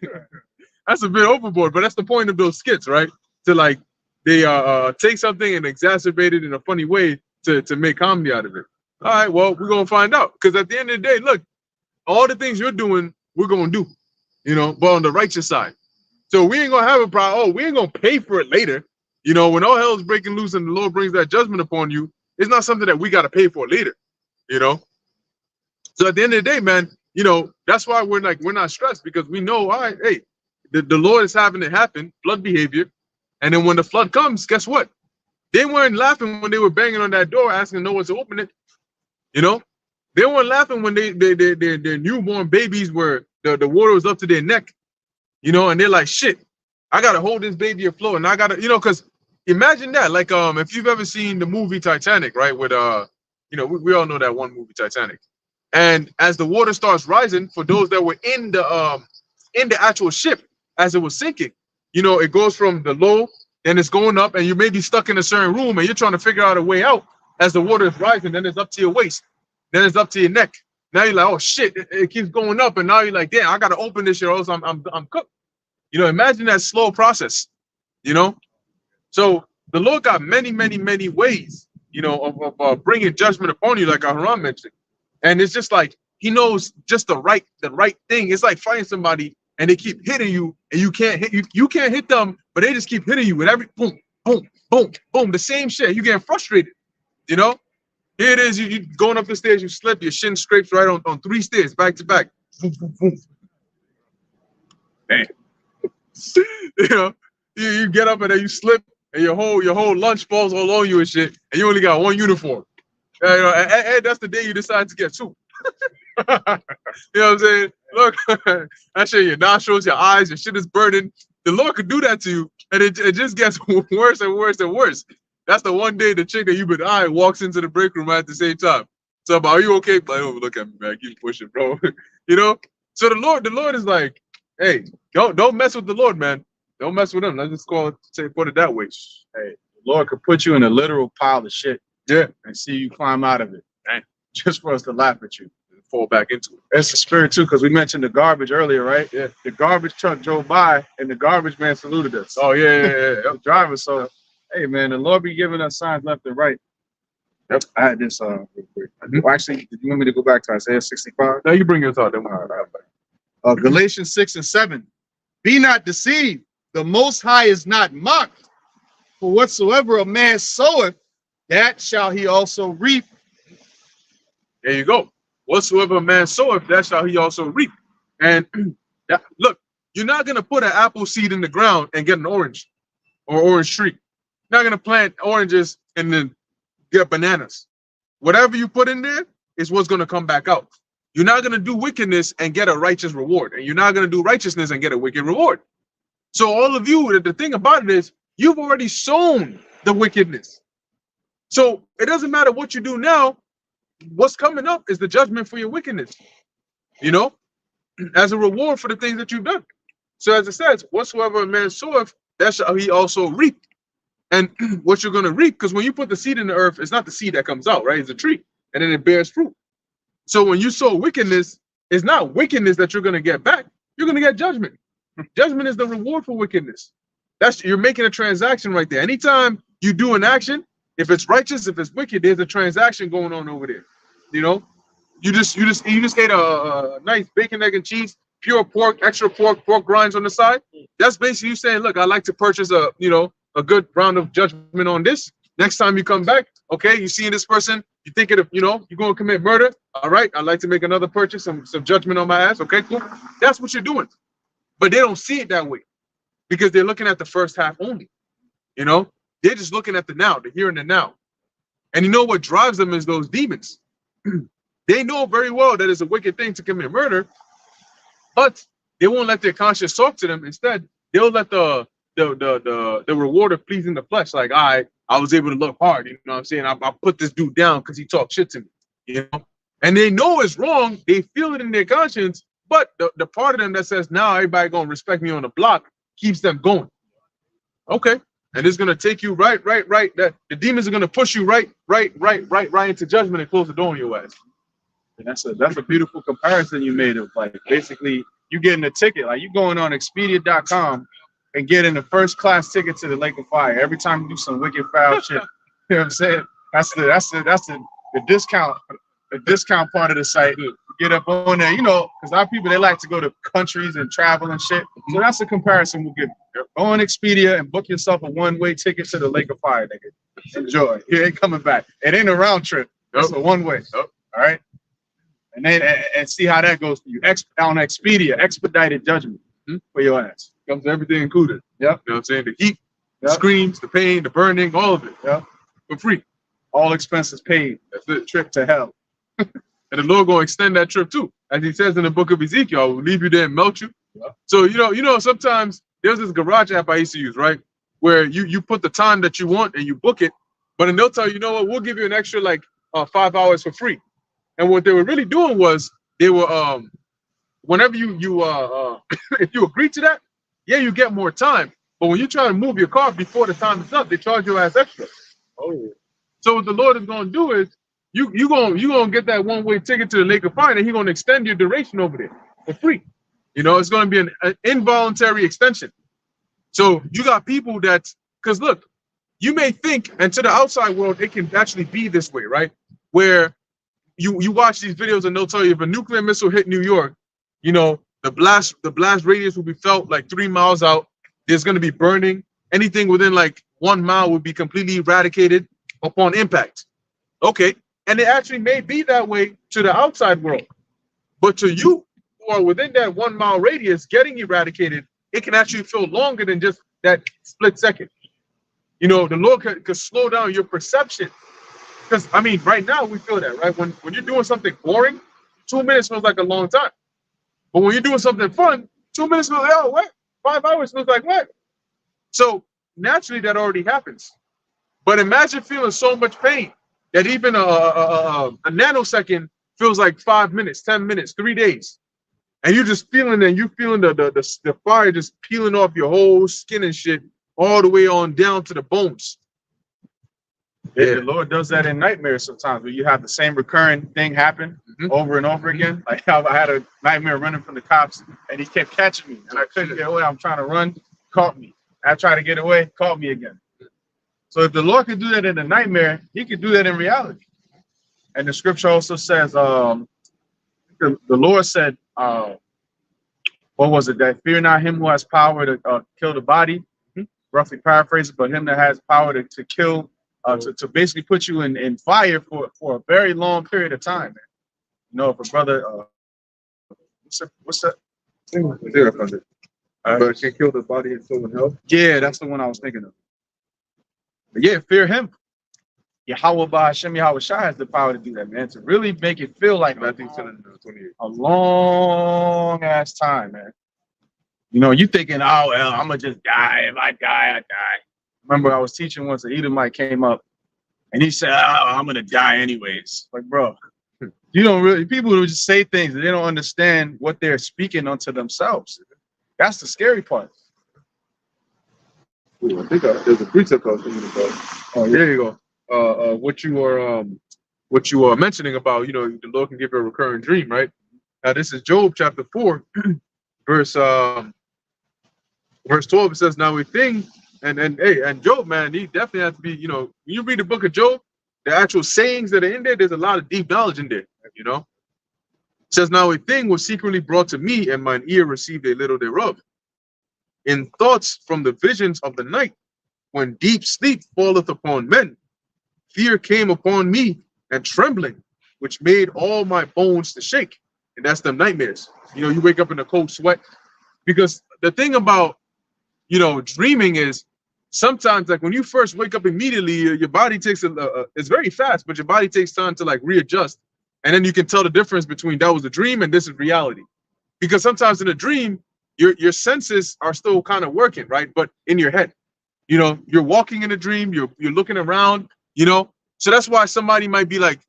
That's a bit overboard, but that's the point of those skits, right? To like, they take something and exacerbate it in a funny way to make comedy out of it. All right, well, we're gonna find out. Because at the end of the day, look, all the things you're doing, we're gonna do, you know, but on the righteous side. So we ain't gonna have a problem. Oh, we ain't gonna pay for it later. You know, when all hell is breaking loose and the Lord brings that judgment upon you, it's not something that we gotta pay for later, you know. So at the end of the day, man, you know, that's why we're not stressed, because we know, all right, hey, the Lord is having it happen, flood behavior. And then when the flood comes, guess what? They weren't laughing when they were banging on that door asking no one to open it. You know, they weren't laughing when their newborn babies were the water was up to their neck. You know, and they're like, shit, I gotta hold this baby afloat, and I gotta, you know, because imagine that, like, if you've ever seen the movie Titanic, right? With you know, we all know that one movie Titanic, and as the water starts rising, for those that were in the actual ship as it was sinking, you know, it goes from the low, then it's going up, and you may be stuck in a certain room, and you're trying to figure out a way out as the water is rising. Then it's up to your waist, then it's up to your neck. Now you're like, oh shit, it keeps going up, and now you're like, damn, I gotta open this shit, or else I'm cooked. You know, imagine that slow process. You know, so the Lord got many ways, you know, of bringing judgment upon you, like Aharon mentioned, and it's just like He knows just the right thing. It's like fighting somebody and they keep hitting you, and you can't hit them, but they just keep hitting you with every boom, boom, boom, boom, the same shit. You getting frustrated, you know. Here it is, you going up the stairs, you slip, your shin scrapes right on 3 stairs, back to back. Boom, boom, boom. Damn. You know, you get up and then you slip, and your whole lunch falls all on you and shit, and you only got 1 uniform. You know, and that's the day you decide to get 2. You know what I'm saying? Look, that shit, your nostrils, your eyes, your shit is burning. The Lord could do that to you, and it just gets worse and worse and worse. That's the one day the chick that you've been eyeing walks into the break room at the same time. So, are you okay? Like, oh, look at me, man. Keep pushing, bro. You know? So the Lord is like, hey, don't mess with the Lord, man. Don't mess with him. Let's just put it that way. Hey, the Lord could put you in a literal pile of shit. Yeah. And see you climb out of it. Just for us to laugh at you. Fall back into it. That's the spirit too, because we mentioned the garbage earlier, right? Yeah. The garbage truck drove by and the garbage man saluted us. Oh yeah. The driver. So, hey man, the Lord be giving us signs left and right. Yep. I had this real quick. Well, actually, did you want me to go back to Isaiah 65? Now you bring your thought. Then Galatians 6 and 7. Be not deceived. The Most High is not mocked. For whatsoever a man soweth, that shall he also reap. There you go. Whatsoever a man soweth, that shall he also reap. And look, you're not gonna put an apple seed in the ground and get an orange or orange tree. You're not gonna plant oranges and then get bananas. Whatever you put in there is what's gonna come back out. You're not gonna do wickedness and get a righteous reward, and you're not gonna do righteousness and get a wicked reward. So all of you, the thing about it is, you've already sown the wickedness. So it doesn't matter what you do now. What's coming up is the judgment for your wickedness, you know, as a reward for the things that you've done. So as it says, whatsoever a man soweth, that shall he also reap. And what you're going to reap, because when you put the seed in the earth, it's not the seed that comes out, right? It's a tree, and then it bears fruit. So when you sow wickedness, it's not wickedness that you're going to get back. You're going to get judgment. Judgment is the reward for wickedness. You're making a transaction right there. Anytime you do an action, if it's righteous, if it's wicked, there's a transaction going on over there. You know, you just ate a nice bacon, egg, and cheese, pure pork, extra pork grinds on the side. That's basically you saying, look, I'd like to purchase a good round of judgment on this. Next time you come back, okay, you seeing this person, you thinking of, you're going to commit murder. All right, I'd like to make another purchase, some judgment on my ass. Okay, cool. That's what you're doing. But they don't see it that way because they're looking at the first half only. You know, they're just looking at the now, the here and the now. And you know what drives them is those demons. They know very well that it's a wicked thing to commit murder, but they won't let their conscience talk to them. Instead, they'll let the reward of pleasing the flesh, like, I was able to look hard, you know what I'm saying? I put this dude down because he talked shit to me. you know, and they know it's wrong. They feel it in their conscience, but the part of them that says, now everybody gonna respect me on the block keeps them going. Okay. And it's gonna take you right. That the demons are gonna push you right into judgment and close the door on your ass. And that's a beautiful comparison you made of like basically you getting a ticket, like you going on Expedia.com and getting a first class ticket to the Lake of Fire every time you do some wicked foul shit. You know what I'm saying? That's the discount part of the site. You get up on there, you know, because a lot of people they like to go to countries and travel and shit. So that's a comparison we'll give you. Go on Expedia and book yourself a one-way ticket to the Lake of Fire, nigga. Enjoy. You ain't coming back. It ain't a round trip. It's a one-way. All right. And then and see how that goes for you. On Expedia, expedited judgment for your ass. Comes everything included. Yep. You know what I'm saying? The heat, the screams, the pain, the burning, all of it. Yep. For free. All expenses paid. That's it. Trip to hell. And the Lord gonna extend that trip too. As he says in the book of Ezekiel, I will leave you there and melt you. Yeah. So you know, sometimes there's this garage app I used to use, right? Where you put the time that you want and you book it, but then they'll tell you, you know what, we'll give you an extra like 5 hours for free. And what they were really doing was they were whenever you if you agree to that, yeah, you get more time. But when you try to move your car before the time is up, they charge your ass extra. Oh. So what the Lord is gonna do is you gonna get that one-way ticket to the Lake of Fire, and He's gonna extend your duration over there for free. You know, it's gonna be an involuntary extension. So you got people that, because look, you may think, and to the outside world, it can actually be this way, right? Where you watch these videos and they'll tell you if a nuclear missile hit New York, you know, the blast radius will be felt like 3 miles out. There's gonna be burning. Anything within like 1 mile would be completely eradicated upon impact. Okay. And it actually may be that way to the outside world. But to you who are within that 1 mile radius getting eradicated, it can actually feel longer than just that split second. You know, the Lord could slow down your perception. Because, I mean, right now we feel that, right? When you're doing something boring, 2 minutes feels like a long time. But when you're doing something fun, 2 minutes feels like, oh, what? 5 hours feels like what? So naturally that already happens. But imagine feeling so much pain that even a nanosecond feels like 5 minutes, 10 minutes, 3 days. And you're just feeling and you're feeling the fire just peeling off your whole skin and shit all the way on down to the bones. Yeah, the Lord does that in nightmares sometimes, where you have the same recurring thing happen over and over again. Like I had a nightmare running from the cops, and he kept catching me, and I couldn't get away. I'm trying to run, caught me. I tried to get away, caught me again. So if the Lord could do that in a nightmare, He could do that in reality. And the scripture also says, the Lord said, what was it? That fear not him who has power to kill the body, roughly paraphrased, but him that has power to kill. To basically put you in fire for a very long period of time, man. You know, if a brother, what's that? But can kill the body and soul in hell. Yeah, that's the one I was thinking of. But yeah, fear him. Yahweh by Hashem Yahweh Shai has the power to do that, man. To really make it feel like a long ass time, man. You know, you thinking, oh well, I'm gonna just die. If I die, I die. Remember, I was teaching once, an Edomite came up and he said, oh, I'm going to die anyways. Like, bro, you don't really, people who just say things that they don't understand what they're speaking unto themselves. That's the scary part. Ooh, I think there's a precept I was thinking about. Oh, there you go. What you are mentioning about, you know, the Lord can give you a recurring dream, right? Now, this is Job chapter 4, verse 12. It says, now we think. And Job, man, he definitely has to be, you know, when you read the book of Job, the actual sayings that are in there, there's a lot of deep knowledge in there, you know. It says, now a thing was secretly brought to me, and mine ear received a little thereof. In thoughts from the visions of the night, when deep sleep falleth upon men, fear came upon me, and trembling, which made all my bones to shake. And that's them nightmares. You know, you wake up in a cold sweat. Because the thing about, you know, dreaming is, sometimes, like when you first wake up immediately, your body takes it's very fast, but your body takes time to like readjust. And then you can tell the difference between that was a dream and this is reality. Because sometimes in a dream, your senses are still kind of working, right? But in your head, you know, you're walking in a dream, you're looking around, you know. So that's why somebody might be like,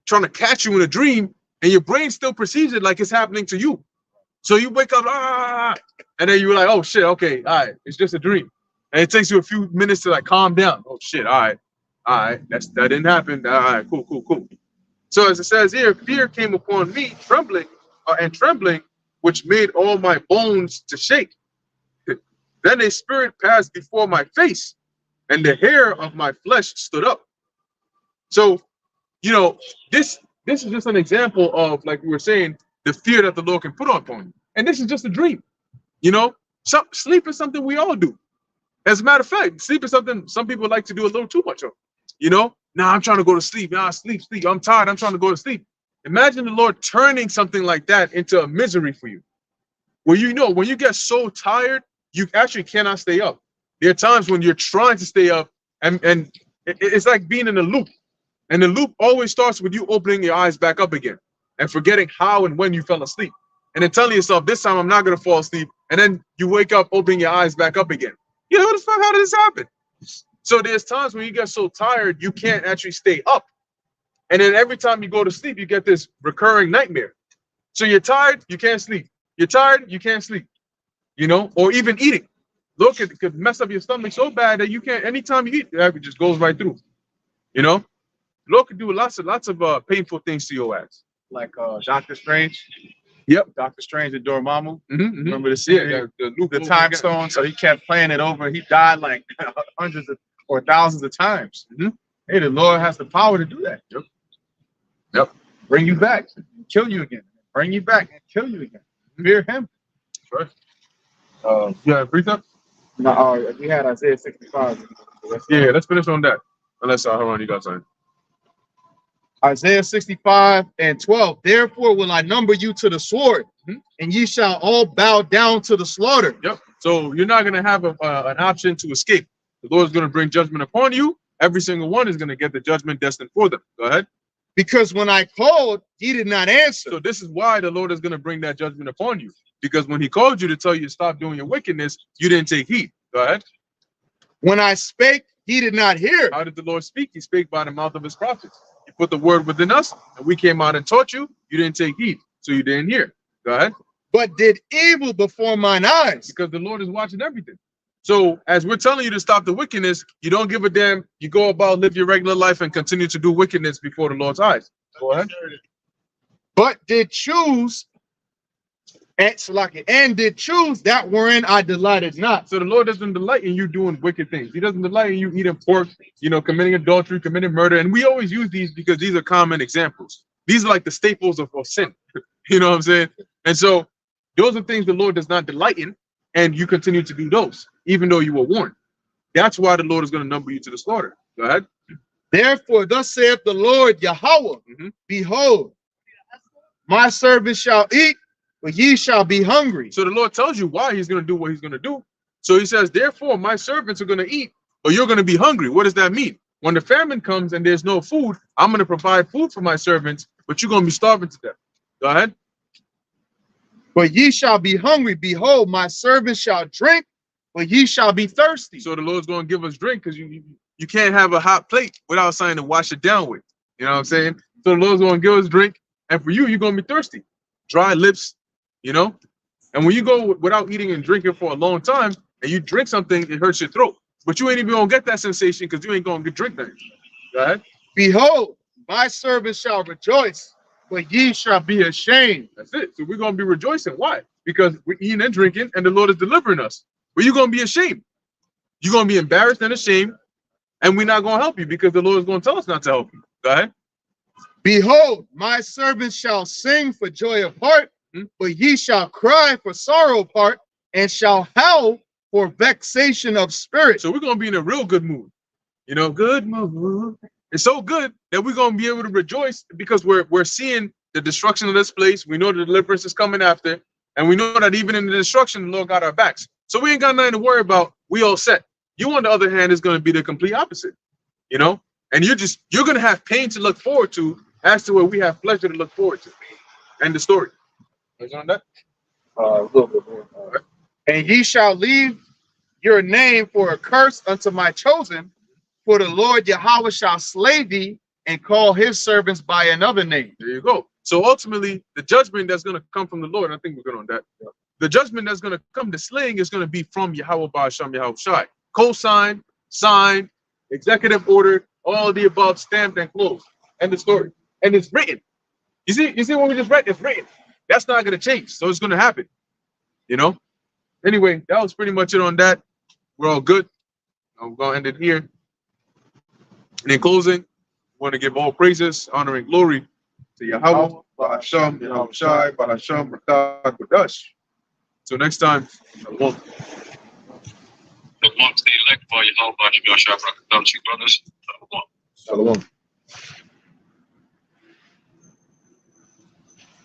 trying to catch you in a dream, and your brain still perceives it like it's happening to you. So you wake up, and then you're like, oh shit, okay, all right, it's just a dream. And it takes you a few minutes to like calm down. Oh shit, all right, that didn't happen. All right, cool. So as it says here, fear came upon me, trembling, which made all my bones to shake. Then a spirit passed before my face, and the hair of my flesh stood up. So, this is just an example of, like we were saying, the fear that the Lord can put upon you. And this is just a dream. Sleep is something we all do. As a matter of fact, sleep is something some people like to do a little too much of. I'm trying to go to sleep. Sleep. I'm tired. I'm trying to go to sleep. Imagine the Lord turning something like that into a misery for you. When you get so tired, you actually cannot stay up. There are times when you're trying to stay up, and it's like being in a loop. And the loop always starts with you opening your eyes back up again and forgetting how and when you fell asleep. And then telling yourself, this time I'm not going to fall asleep. And then you wake up, opening your eyes back up again. What the fuck? How did this happen? So there's times when you get so tired, you can't actually stay up. And then every time you go to sleep, you get this recurring nightmare. So you're tired, you can't sleep. You're tired, you can't sleep. Or even eating. Look, it could mess up your stomach so bad that you can't, anytime you eat, it just goes right through. Lord could do lots of painful things to your ass. Like Doctor Strange. Yep. Doctor Strange and Dormammu. Remember the scene? The time stone. So he kept playing it over. He died like hundreds or thousands of times. Hey, the Lord has the power to do that. Yep. Bring you back, kill you again. Bring you back and kill you again. Fear him. Right. You have precept? No, we had Isaiah 65. Yeah, let's finish on that. Unless hold on, you got something. Isaiah 65 and 12. Therefore will I number you to the sword, and ye shall all bow down to the slaughter. Yep. So you're not going to have an option to escape. The Lord is going to bring judgment upon you. Every single one is going to get the judgment destined for them. Go ahead. Because when I called, he did not answer. So this is why the Lord is going to bring that judgment upon you. Because when he called you to tell you to stop doing your wickedness, you didn't take heed. Go ahead. When I spake, he did not hear. How did the Lord speak? He spake by the mouth of his prophets. He put the word within us, and we came out and taught you. You didn't take heed, so you didn't hear. Go ahead. But did evil before mine eyes. Because the Lord is watching everything. So as we're telling you to stop the wickedness, you don't give a damn. You go about, live your regular life, and continue to do wickedness before the Lord's eyes. Go ahead. But did choose, and did choose that wherein I delighted not. So the Lord doesn't delight in you doing wicked things. He doesn't delight in you eating pork, committing adultery, committing murder. And we always use these because these are common examples. These are like the staples of sin. You know what I'm saying? And so those are things the Lord does not delight in, and you continue to do those, even though you were warned. That's why the Lord is going to number you to the slaughter. Go ahead. Therefore, thus saith the Lord Yahweh, behold, my servant shall eat, but ye shall be hungry. So the Lord tells you why he's going to do what he's going to do. So he says, therefore, my servants are going to eat, but you're going to be hungry. What does that mean? When the famine comes and there's no food, I'm going to provide food for my servants, but you're going to be starving to death. Go ahead. But ye shall be hungry. Behold, my servants shall drink, but ye shall be thirsty. So the Lord's going to give us drink because you can't have a hot plate without something to wash it down with. You know what I'm saying? So the Lord's going to give us drink, and for you, you're going to be thirsty. Dry lips, And when you go without eating and drinking for a long time, and you drink something, it hurts your throat. But you ain't even going to get that sensation because you ain't going to drink that. Go ahead. Behold, my servants shall rejoice, but ye shall be ashamed. That's it. So we're going to be rejoicing. Why? Because we're eating and drinking, and the Lord is delivering us. But you're going to be ashamed. You're going to be embarrassed and ashamed, and we're not going to help you because the Lord is going to tell us not to help you. Go ahead. Behold, my servants shall sing for joy of heart, but ye shall cry for sorrow of heart, and shall howl for vexation of spirit. So we're going to be in a real good mood. Good mood. It's so good that we're going to be able to rejoice because we're seeing the destruction of this place. We know the deliverance is coming after, and we know that even in the destruction, the Lord got our backs. So we ain't got nothing to worry about. We all set. You, on the other hand, is going to be the complete opposite, and you're going to have pain to look forward to as to where we have pleasure to look forward to. And the story. Is on that? A little bit more. And ye shall leave your name for a curse unto my chosen, for the Lord Yahweh shall slay thee and call his servants by another name. There you go. So ultimately, the judgment that's going to come from the Lord, I think we're good on that. Yeah. The judgment that's going to come, the slaying is going to be from Yahweh Ba'asham Yahweh Shai. Co-signed, signed, executive order, all of the above, stamped and closed. End the story. And it's written. You see what we just read? It's written. That's not going to change. So it's going to happen. You know? Anyway, that was pretty much it on that. We're all good. I'm going to end it here. And in closing, I want to give all praises, honor, and glory to Yahweh, Ba'asham, Yahweh Shai, Ba'asham, Rakah, Kodash. Till next time, shalom. The one stay elect by Yahweh, Yahweh, brothers. Shalom.